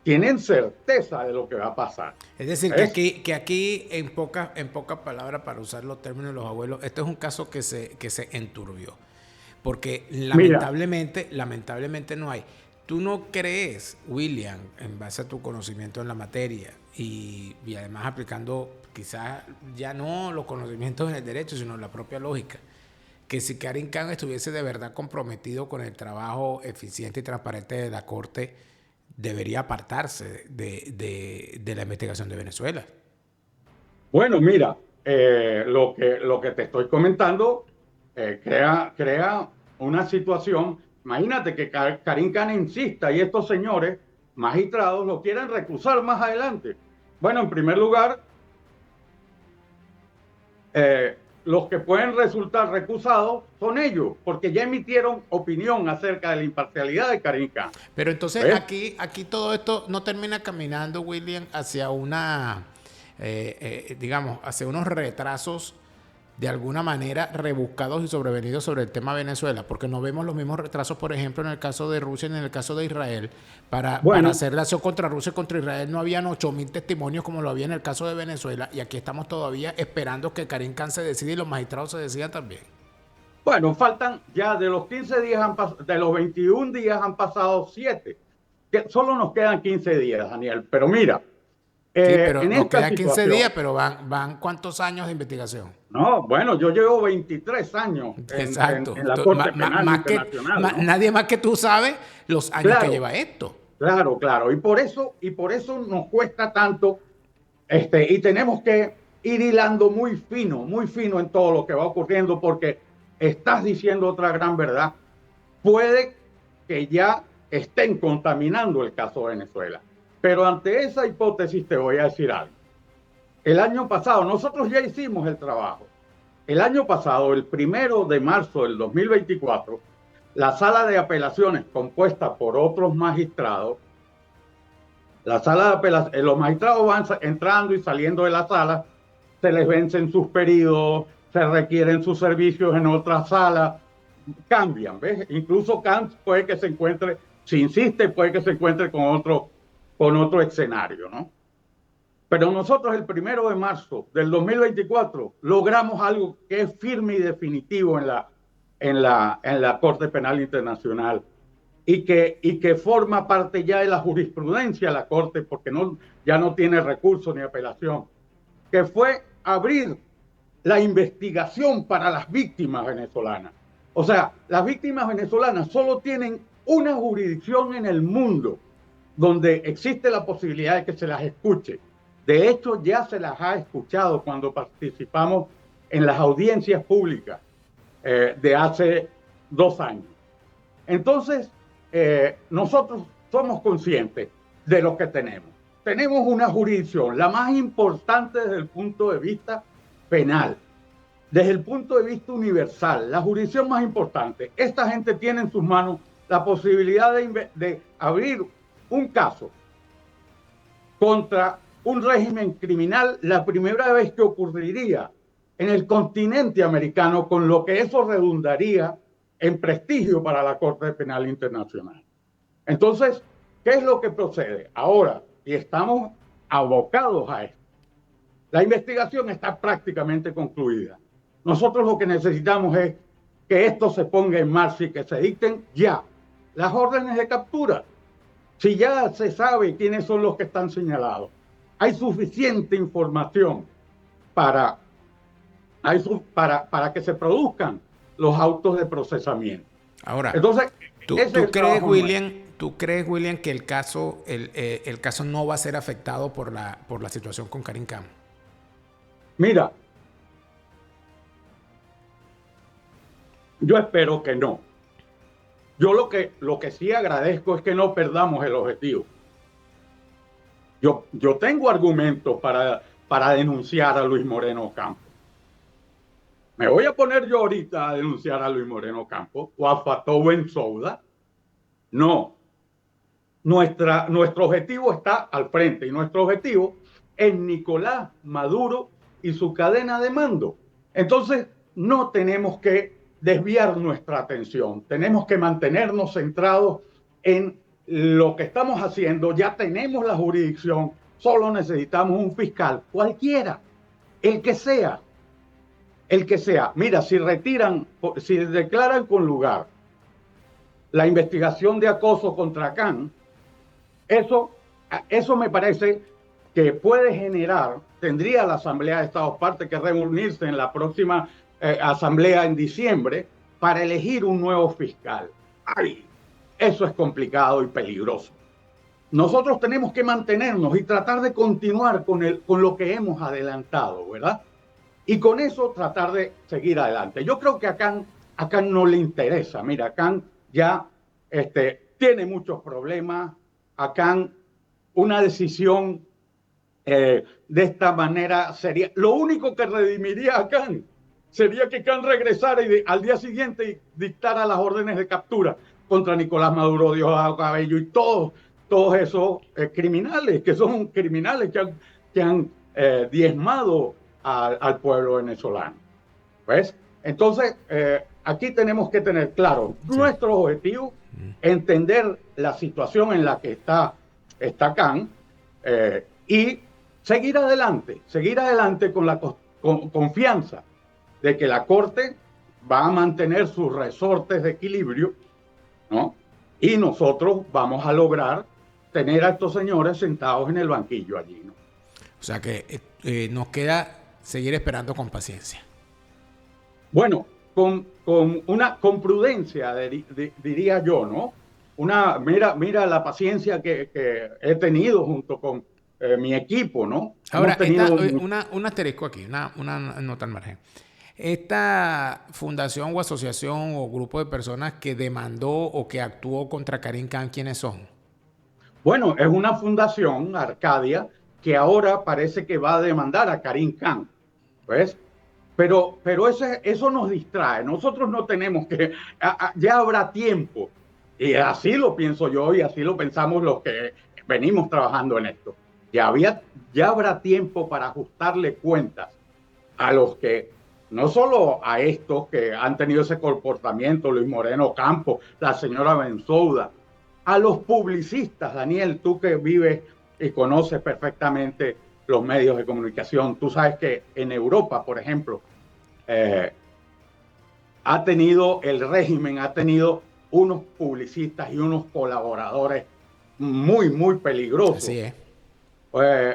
Speaker 10: tienen certeza de lo que va a pasar.
Speaker 1: Es decir, que aquí en pocas palabras, para usar los términos de los abuelos, este es un caso que se enturbió. Porque lamentablemente no hay. ¿Tú no crees, William, en base a tu conocimiento en la materia y además aplicando quizás ya no los conocimientos en el derecho, sino la propia lógica, que si Karim Khan estuviese de verdad comprometido con el trabajo eficiente y transparente de la Corte, debería apartarse de la investigación de Venezuela?
Speaker 10: Bueno, mira, lo que te estoy comentando crea una situación. Imagínate que Karim Khan insista y estos señores magistrados lo quieren recusar más adelante. Bueno, en primer lugar, los que pueden resultar recusados son ellos, porque ya emitieron opinión acerca de la imparcialidad de Karim Khan.
Speaker 1: Pero entonces aquí todo esto no termina caminando, William, hacia hacia unos retrasos de alguna manera rebuscados y sobrevenidos sobre el tema Venezuela, porque no vemos los mismos retrasos, por ejemplo, en el caso de Rusia y en el caso de Israel. Para hacer la acción contra Rusia y contra Israel no habían 8.000 testimonios como lo había en el caso de Venezuela, y aquí estamos todavía esperando que Karim Khan se decida y los magistrados se decidan también.
Speaker 10: Bueno, faltan ya de los 15 días, de los 21 días han pasado 7. Solo nos quedan 15 días, Daniel. Pero mira,
Speaker 1: pero nos quedan 15 días, pero van ¿cuántos años de investigación?
Speaker 10: No, bueno, yo llevo 23 años en la Corte Penal Internacional.
Speaker 1: Nadie más que tú sabe los años que lleva esto.
Speaker 10: Claro. Y por eso nos cuesta tanto, y tenemos que ir hilando muy fino en todo lo que va ocurriendo, porque estás diciendo otra gran verdad. Puede que ya estén contaminando el caso Venezuela. Pero ante esa hipótesis te voy a decir algo. El año pasado, nosotros ya hicimos el trabajo. El año pasado, el 1 de marzo del 2024, la sala de apelaciones compuesta por otros magistrados, los magistrados van entrando y saliendo de la sala, se les vencen sus periodos, se requieren sus servicios en otra sala, cambian, ¿ves? Incluso Kant puede que se encuentre, si insiste, puede que se encuentre con otro escenario, ¿no? Pero nosotros el 1 de marzo del 2024 logramos algo que es firme y definitivo en la Corte Penal Internacional y que forma parte ya de la jurisprudencia de la Corte, porque ya no tiene recurso ni apelación, que fue abrir la investigación para las víctimas venezolanas. O sea, las víctimas venezolanas solo tienen una jurisdicción en el mundo donde existe la posibilidad de que se las escuche. De hecho, ya se las ha escuchado cuando participamos en las audiencias públicas de hace 2 años. Entonces, nosotros somos conscientes de lo que tenemos. Tenemos una jurisdicción, la más importante desde el punto de vista penal, desde el punto de vista universal, la jurisdicción más importante. Esta gente tiene en sus manos la posibilidad de abrir un caso contra un régimen criminal, la primera vez que ocurriría en el continente americano, con lo que eso redundaría en prestigio para la Corte Penal Internacional. Entonces, ¿qué es lo que procede ahora? Y estamos abocados a esto. La investigación está prácticamente concluida. Nosotros lo que necesitamos es que esto se ponga en marcha y que se dicten ya las órdenes de captura. Si ya se sabe quiénes son los que están señalados, hay suficiente información para que se produzcan los autos de procesamiento.
Speaker 1: Ahora,
Speaker 10: entonces,
Speaker 1: ¿tú crees, William, que el caso no va a ser afectado por la situación con Karim Khan?
Speaker 10: Mira, yo espero que no. Yo lo que sí agradezco es que no perdamos el objetivo. Yo tengo argumentos para denunciar a Luis Moreno Campos. ¿Me voy a poner yo ahorita a denunciar a Luis Moreno Campos o a Fatou Bensouda? No. nuestro objetivo está al frente y nuestro objetivo es Nicolás Maduro y su cadena de mando. Entonces, no tenemos que desviar nuestra atención, tenemos que mantenernos centrados en lo que estamos haciendo. Ya tenemos la jurisdicción, solo necesitamos un fiscal, cualquiera, el que sea. Mira, si declaran con lugar la investigación de acoso contra Khan, eso me parece que puede generar, tendría la Asamblea de Estados Partes que reunirse en la próxima Asamblea en diciembre para elegir un nuevo fiscal. ¡Ay! Eso es complicado y peligroso. Nosotros tenemos que mantenernos y tratar de continuar con lo que hemos adelantado, ¿verdad? Y con eso tratar de seguir adelante. Yo creo que a Khan no le interesa. Mira, Khan ya tiene muchos problemas. A Khan una decisión de esta manera sería... Lo único que redimiría a Khan sería que Khan regresara y al día siguiente dictara las órdenes de captura contra Nicolás Maduro, Diosdado Cabello y todos esos criminales, que son criminales que han diezmado al pueblo venezolano. ¿Ves? Entonces, aquí tenemos que tener claro nuestro objetivo, entender la situación en la que está Khan y seguir adelante con la confianza de que la Corte va a mantener sus resortes de equilibrio, ¿no? Y nosotros vamos a lograr tener a estos señores sentados en el banquillo allí, ¿no?
Speaker 1: O sea que nos queda seguir esperando con paciencia.
Speaker 10: Bueno, con prudencia, diría yo, ¿no? Mira la paciencia que he tenido junto con mi equipo, ¿no?
Speaker 1: Ahora, un asterisco aquí, una nota al margen. Esta fundación o asociación o grupo de personas que demandó o que actuó contra Karim Khan, ¿quiénes son?
Speaker 10: Bueno, es una fundación, Arcadia, que ahora parece que va a demandar a Karim Khan, ¿ves? Pero eso nos distrae. Nosotros no tenemos que... Ya habrá tiempo. Y así lo pienso yo y así lo pensamos los que venimos trabajando en esto. Ya habrá tiempo para ajustarle cuentas a los que, no solo a estos que han tenido ese comportamiento, Luis Moreno Campos, la señora Bensouda, a los publicistas, Daniel, tú que vives y conoces perfectamente los medios de comunicación. Tú sabes que en Europa, por ejemplo, el régimen ha tenido unos publicistas y unos colaboradores muy, muy peligrosos.
Speaker 1: Así es.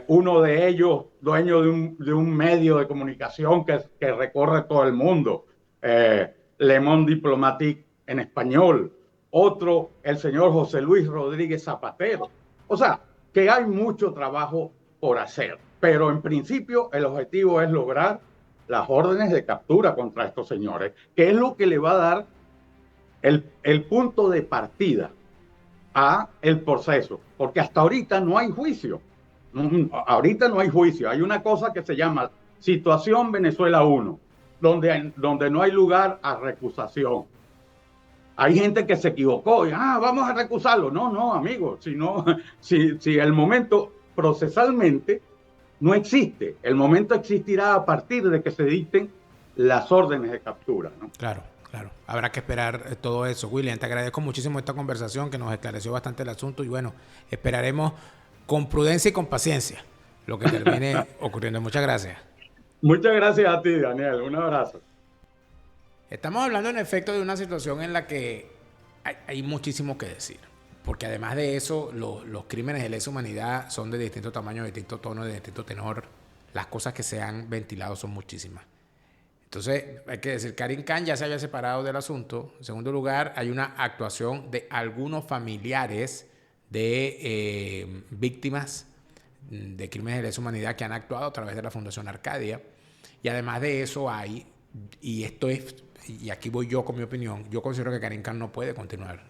Speaker 10: Uno de ellos, dueño de un medio de comunicación que recorre todo el mundo, Le Monde Diplomatique en español. Otro, el señor José Luis Rodríguez Zapatero. O sea, que hay mucho trabajo por hacer. Pero en principio el objetivo es lograr las órdenes de captura contra estos señores, que es lo que le va a dar el punto de partida a el proceso. Porque hasta ahorita no hay juicio. Ahorita no hay juicio. Hay una cosa que se llama Situación Venezuela 1, donde no hay lugar a recusación. Hay gente que se equivocó y vamos a recusarlo. No, amigos, si el momento procesalmente no existe. El momento existirá a partir de que se dicten las órdenes de captura, ¿no?
Speaker 1: Claro. Habrá que esperar todo eso. William, te agradezco muchísimo esta conversación que nos esclareció bastante el asunto y bueno, esperaremos con prudencia y con paciencia lo que termine ocurriendo. Muchas gracias.
Speaker 10: Muchas gracias a ti, Daniel. Un abrazo.
Speaker 1: Estamos hablando en efecto de una situación en la que hay muchísimo que decir. Porque además de eso, los crímenes de lesa humanidad son de distinto tamaño, de distinto tono, de distinto tenor. Las cosas que se han ventilado son muchísimas. Entonces, hay que decir, Karim Khan ya se había separado del asunto. En segundo lugar, hay una actuación de algunos familiares de víctimas de crímenes de lesa humanidad que han actuado a través de la Fundación Arcadia. Y además de eso hay, y aquí voy yo con mi opinión, yo considero que Karim Khan no puede continuar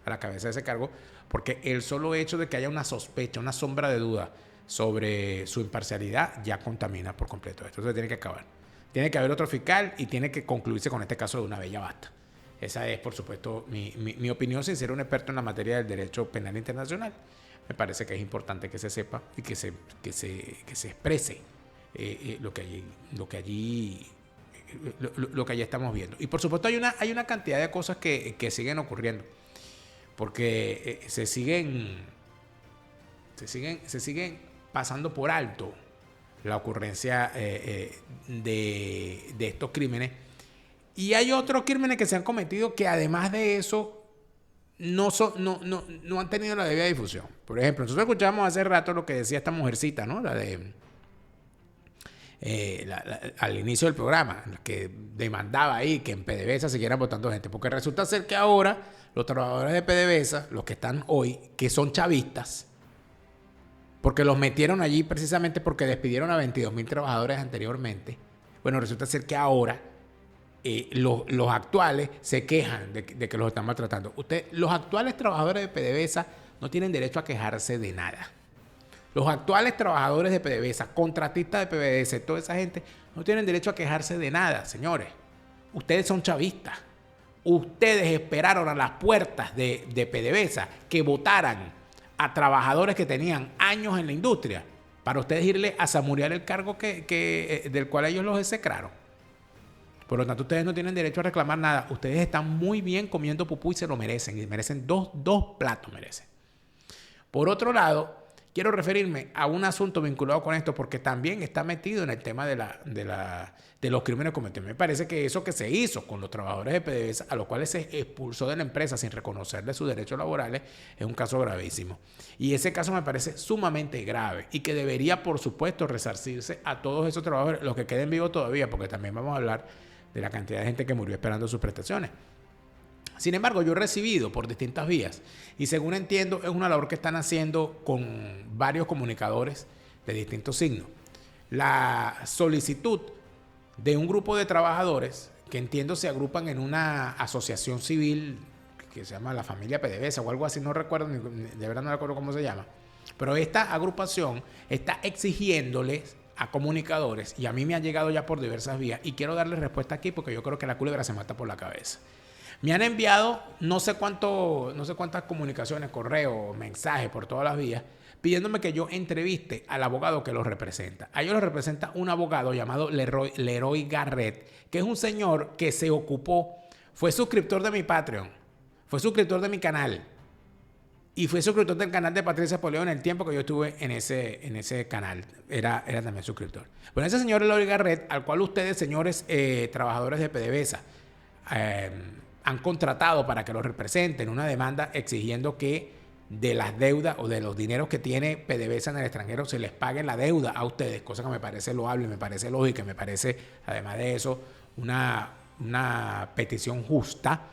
Speaker 1: a la cabeza de ese cargo, porque el solo hecho de que haya una sospecha, una sombra de duda sobre su imparcialidad ya contamina por completo esto. Entonces tiene que acabar. Tiene que haber otro fiscal y tiene que concluirse con este caso de una vez, ya basta. Esa es, por supuesto, mi opinión sin ser un experto en la materia del derecho penal internacional. Me parece que es importante que se sepa y que se exprese lo que allí estamos viendo. Y por supuesto hay una cantidad de cosas que siguen ocurriendo, porque se siguen pasando por alto la ocurrencia de estos crímenes. Y hay otros crímenes que se han cometido que además de eso no han tenido la debida difusión. Por ejemplo, nosotros escuchábamos hace rato lo que decía esta mujercita, ¿no? La de al inicio del programa, que demandaba ahí que en PDVSA siguieran votando gente, porque resulta ser que ahora los trabajadores de PDVSA, los que están hoy, que son chavistas, porque los metieron allí precisamente porque despidieron a 22.000 trabajadores anteriormente. Bueno, resulta ser que ahora los actuales se quejan de que los están maltratando. Los actuales trabajadores de PDVSA no tienen derecho a quejarse de nada. Los actuales trabajadores de PDVSA, contratistas de PDVSA, toda esa gente no tienen derecho a quejarse de nada, señores. Ustedes son chavistas. Ustedes esperaron a las puertas de PDVSA que votaran a trabajadores que tenían años en la industria para ustedes irle a samurear el cargo del cual ellos los execraron. Por lo tanto, ustedes no tienen derecho a reclamar nada. Ustedes están muy bien comiendo pupú y se lo merecen. Y merecen dos platos, merecen. Por otro lado, quiero referirme a un asunto vinculado con esto porque también está metido en el tema de los crímenes cometidos. Me parece que eso que se hizo con los trabajadores de PDVSA, a los cuales se expulsó de la empresa sin reconocerle sus derechos laborales, es un caso gravísimo. Y ese caso me parece sumamente grave y que debería, por supuesto, resarcirse a todos esos trabajadores, los que queden vivos todavía, porque también vamos a hablar de la cantidad de gente que murió esperando sus prestaciones. Sin embargo, yo he recibido por distintas vías y según entiendo es una labor que están haciendo con varios comunicadores de distintos signos. La solicitud de un grupo de trabajadores que entiendo se agrupan en una asociación civil que se llama la familia PDVSA o algo así, no recuerdo, de verdad no recuerdo cómo se llama, pero esta agrupación está exigiéndoles a comunicadores, y a mí me ha llegado ya por diversas vías, y quiero darles respuesta aquí porque yo creo que la culebra se mata por la cabeza. Me han enviado no sé cuántas comunicaciones, correo, mensajes por todas las vías, pidiéndome que yo entreviste al abogado que los representa. A ellos los representa un abogado llamado Leroy Garrett, que es un señor que se ocupó, fue suscriptor de mi Patreon, fue suscriptor de mi canal, y fue suscriptor del canal de Patricia Poleo en el tiempo que yo estuve en ese canal. Era también suscriptor. Bueno, ese señor Leroy Garrett, al cual ustedes, señores trabajadores de PDVSA, han contratado para que lo representen una demanda exigiendo que de las deudas o de los dineros que tiene PDVSA en el extranjero se les pague la deuda a ustedes, cosa que me parece loable, me parece lógica, me parece, además de eso, una petición justa.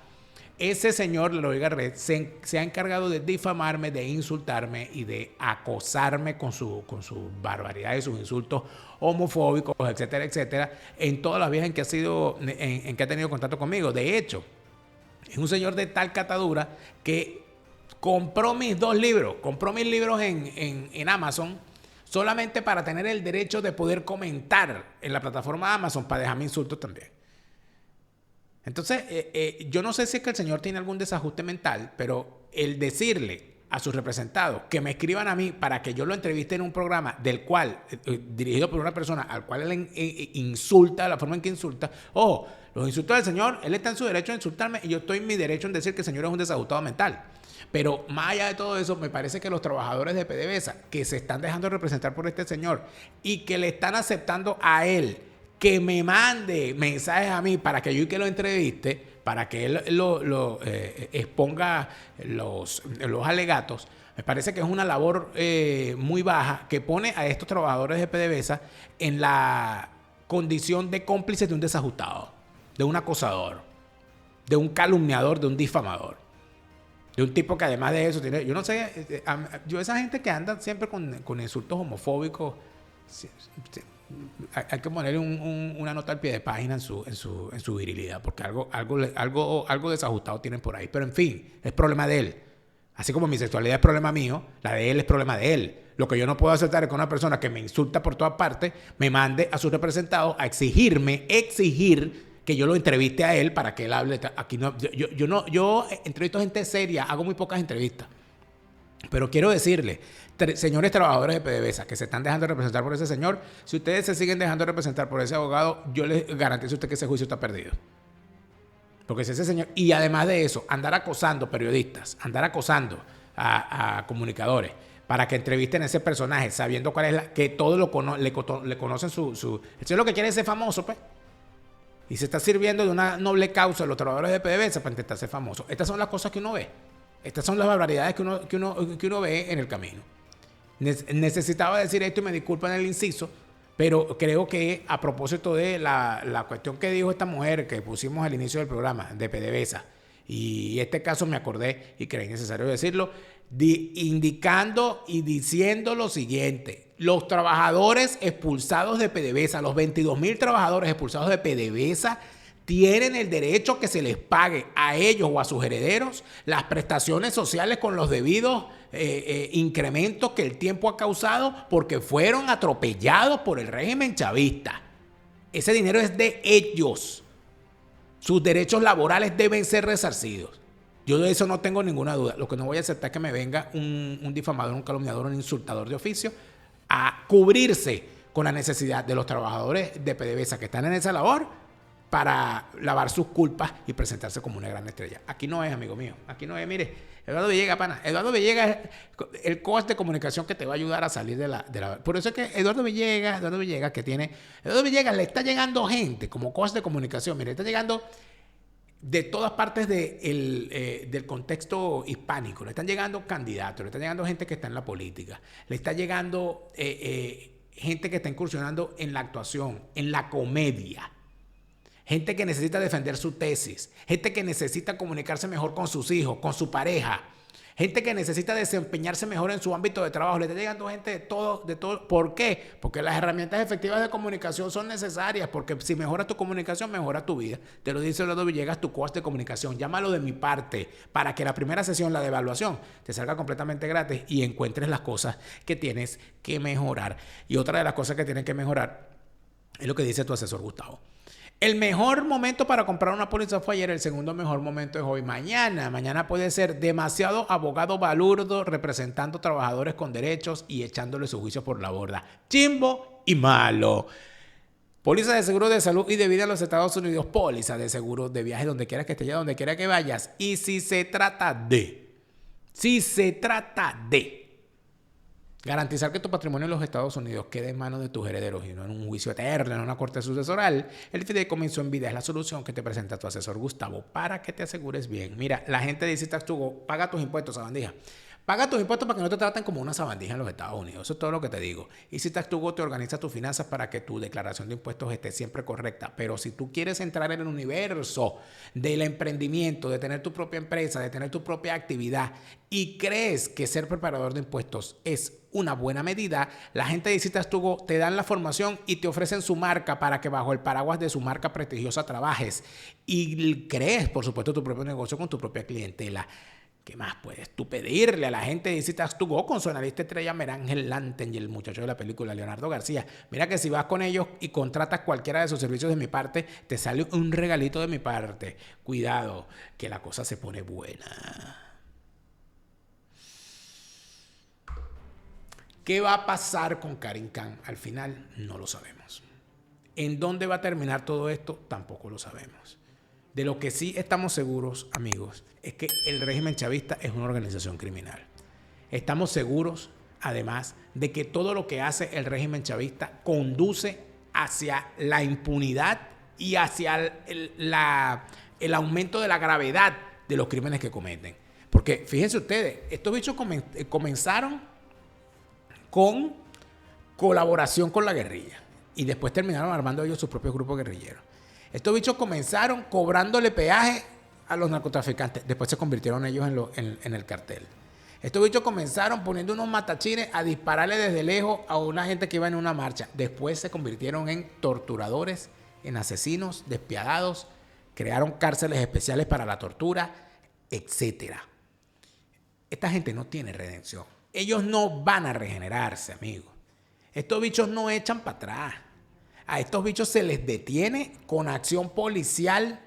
Speaker 1: Ese señor Leroy Garrett se ha encargado de difamarme, de insultarme y de acosarme con su barbaridad y sus insultos homofóbicos, etcétera, etcétera, en todas las vías en que ha tenido contacto conmigo. De hecho, es un señor de tal catadura que compró mis libros en Amazon solamente para tener el derecho de poder comentar en la plataforma Amazon para dejarme insultos también. Entonces, yo no sé si es que el señor tiene algún desajuste mental, pero el decirle a sus representados que me escriban a mí para que yo lo entreviste en un programa del cual, dirigido por una persona al cual él insulta, la forma en que insulta, ojo, los insultos del señor, él está en su derecho a insultarme y yo estoy en mi derecho en decir que el señor es un desajustado mental. Pero más allá de todo eso, me parece que los trabajadores de PDVSA que se están dejando representar por este señor y que le están aceptando a él que me mande mensajes a mí para que yo y que lo entreviste, para que él exponga los alegatos, me parece que es una labor muy baja que pone a estos trabajadores de PDVSA en la condición de cómplices de un desajustado, de un acosador, de un calumniador, de un difamador, de un tipo que además de eso tiene, yo no sé, yo esa gente que anda siempre con insultos homofóbicos, hay que ponerle una nota al pie de página en su virilidad, porque algo desajustado tienen por ahí. Pero en fin, es problema de él. Así como mi sexualidad es problema mío, la de él es problema de él. Lo que yo no puedo aceptar es que una persona que me insulta por todas partes me mande a sus representados a exigir que yo lo entreviste a él para que él hable. Aquí no, yo entrevisto gente seria, hago muy pocas entrevistas. Pero quiero decirle, señores trabajadores de PDVSA que se están dejando representar por ese señor, si ustedes se siguen dejando representar por ese abogado, yo les garantizo a usted que ese juicio está perdido. Porque si ese señor, y además de eso, andar acosando periodistas, andar acosando a comunicadores para que entrevisten a ese personaje, sabiendo cuál es que todos le conocen su... Eso es lo que quiere ser famoso, pues. Y se está sirviendo de una noble causa de los trabajadores de PDVSA para intentar ser famoso. Estas son las cosas que uno ve. Estas son las barbaridades que uno ve en el camino. Necesitaba decir esto y me disculpan el inciso, pero creo que a propósito de la cuestión que dijo esta mujer que pusimos al inicio del programa de PDVSA, y este caso me acordé y creí necesario decirlo, indicando y diciendo lo siguiente: los trabajadores expulsados de PDVSA, los 22,000 trabajadores expulsados de PDVSA, tienen el derecho que se les pague a ellos o a sus herederos las prestaciones sociales con los debidos incrementos que el tiempo ha causado porque fueron atropellados por el régimen chavista. Ese dinero es de ellos. Sus derechos laborales deben ser resarcidos. Yo de eso no tengo ninguna duda. Lo que no voy a aceptar es que me venga un difamador, un calumniador, un insultador de oficio a cubrirse con la necesidad de los trabajadores de PDVSA que están en esa labor para lavar sus culpas y presentarse como una gran estrella. Aquí no es, amigo mío. Aquí no es. Mire, Eduardo Villegas, pana. Eduardo Villegas es el coach de comunicación que te va a ayudar a salir de la... Por eso es que Eduardo Villegas le está llegando gente como coach de comunicación. Mire, está llegando de todas partes del contexto hispánico. Le están llegando candidatos, le están llegando gente que está en la política. Le está llegando gente que está incursionando en la actuación, en la comedia. Gente que necesita defender su tesis, gente que necesita comunicarse mejor con sus hijos, con su pareja, gente que necesita desempeñarse mejor en su ámbito de trabajo. Le está llegando gente de todo. ¿Por qué? Porque las herramientas efectivas de comunicación son necesarias, porque si mejoras tu comunicación, mejora tu vida. Te lo dice Eduardo Villegas, tu coach de comunicación. Llámalo de mi parte, para que la primera sesión, la de evaluación, te salga completamente gratis y encuentres las cosas que tienes que mejorar. Y otra de las cosas que tienes que mejorar es lo que dice tu asesor Gustavo. El mejor momento para comprar una póliza fue ayer, el segundo mejor momento es hoy. Mañana puede ser demasiado abogado balurdo representando trabajadores con derechos y echándole su juicio por la borda. Chimbo y malo. Póliza de seguro de salud y de vida en los Estados Unidos. Póliza de seguro de viaje donde quiera que estés, donde quiera que vayas. Y si se trata de garantizar que tu patrimonio en los Estados Unidos quede en manos de tus herederos y no en un juicio eterno, en una corte sucesoral, el fideicomiso en vida es la solución que te presenta tu asesor Gustavo para que te asegures bien. Mira, la gente dice Tax to Go, paga tus impuestos, sabandija. Paga tus impuestos para que no te traten como una sabandija en los Estados Unidos. Eso es todo lo que te digo. Y si Tax to Go te organiza tus finanzas para que tu declaración de impuestos esté siempre correcta. Pero si tú quieres entrar en el universo del emprendimiento, de tener tu propia empresa, de tener tu propia actividad y crees que ser preparador de impuestos es una buena medida, la gente de Tax to Go te dan la formación y te ofrecen su marca para que bajo el paraguas de su marca prestigiosa trabajes y crees, por supuesto, tu propio negocio con tu propia clientela. ¿Qué más puedes tú pedirle a la gente de Tax to Go con su analista estrella Merángel Lanten y el muchacho de la película Leonardo García? Mira que si vas con ellos y contratas cualquiera de sus servicios de mi parte, te sale un regalito de mi parte. Cuidado, que la cosa se pone buena. ¿Qué va a pasar con Karim Khan? Al final no lo sabemos. ¿En dónde va a terminar todo esto? Tampoco lo sabemos. De lo que sí estamos seguros, amigos, es que el régimen chavista es una organización criminal. Estamos seguros, además, de que todo lo que hace el régimen chavista conduce hacia la impunidad y hacia el aumento de la gravedad de los crímenes que cometen. Porque fíjense ustedes, estos bichos comenzaron con colaboración con la guerrilla y después terminaron armando ellos sus propios grupos guerrilleros. Estos bichos comenzaron cobrándole peaje a los narcotraficantes. Después se convirtieron ellos en el cartel. Estos bichos comenzaron poniendo unos matachines a dispararle desde lejos a una gente que iba en una marcha. Después se convirtieron en torturadores, en asesinos despiadados. Crearon cárceles especiales para la tortura, etc. Esta gente no tiene redención. Ellos no van a regenerarse, amigos. Estos bichos no echan para atrás. A estos bichos se les detiene con acción policial,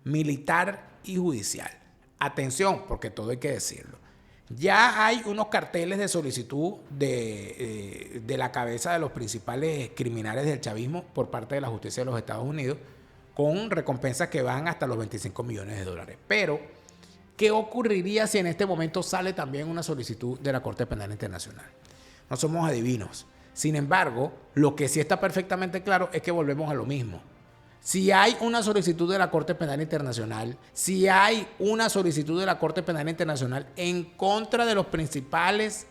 Speaker 1: militar y judicial. Atención, porque todo hay que decirlo. Ya hay unos carteles de solicitud de la cabeza de los principales criminales del chavismo por parte de la justicia de los Estados Unidos, con recompensas que van hasta los $25 millones. Pero, ¿qué ocurriría si en este momento sale también una solicitud de la Corte Penal Internacional? No somos adivinos. Sin embargo, lo que sí está perfectamente claro es que volvemos a lo mismo. Si hay una solicitud de la Corte Penal Internacional, si hay una solicitud de la Corte Penal Internacional en contra de los principales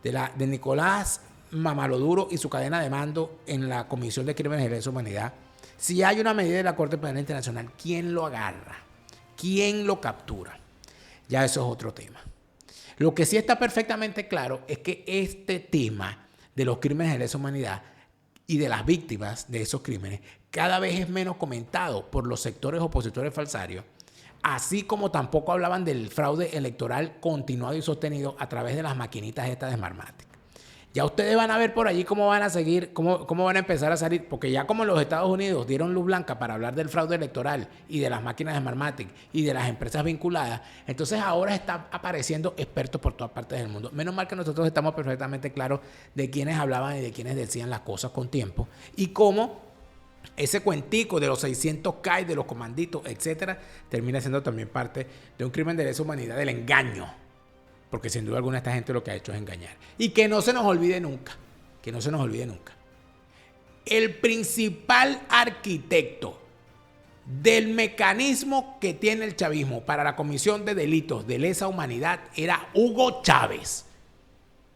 Speaker 1: de Nicolás Mamaloduro y su cadena de mando en la Comisión de Crímenes de Lesa Humanidad, si hay una medida de la Corte Penal Internacional, ¿quién lo agarra? ¿Quién lo captura? Ya eso es otro tema. Lo que sí está perfectamente claro es que este tema de los crímenes de lesa humanidad y de las víctimas de esos crímenes cada vez es menos comentado por los sectores opositores falsarios, así como tampoco hablaban del fraude electoral continuado y sostenido a través de las maquinitas estas de Smartmatic. Ya ustedes van a ver por allí cómo van a seguir, cómo van a empezar a salir, porque ya como los Estados Unidos dieron luz blanca para hablar del fraude electoral y de las máquinas de Smartmatic y de las empresas vinculadas, entonces ahora están apareciendo expertos por todas partes del mundo. Menos mal que nosotros estamos perfectamente claros de quiénes hablaban y de quiénes decían las cosas con tiempo y cómo ese cuentico de los 600K, de los comanditos, etcétera, termina siendo también parte de un crimen de lesa humanidad, del engaño. Porque sin duda alguna esta gente lo que ha hecho es engañar. Y que no se nos olvide nunca, el principal arquitecto del mecanismo que tiene el chavismo para la comisión de delitos de lesa humanidad era Hugo Chávez.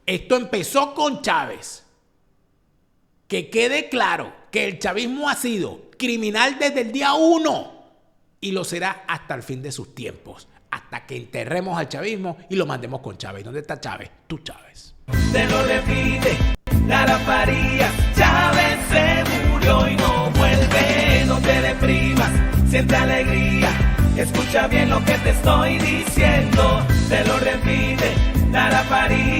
Speaker 1: Esto empezó con Chávez. Que quede claro que el chavismo ha sido criminal desde el día 1 y lo será hasta el fin de sus tiempos. Hasta que enterremos al chavismo y lo mandemos con Chávez. ¿Dónde está Chávez? Tú, Chávez.
Speaker 4: Te lo repite, Lara Farías. Chávez se murió y no vuelve. No te deprimas, siente alegría. Escucha bien lo que te estoy diciendo. Te lo repite, Lara Farías.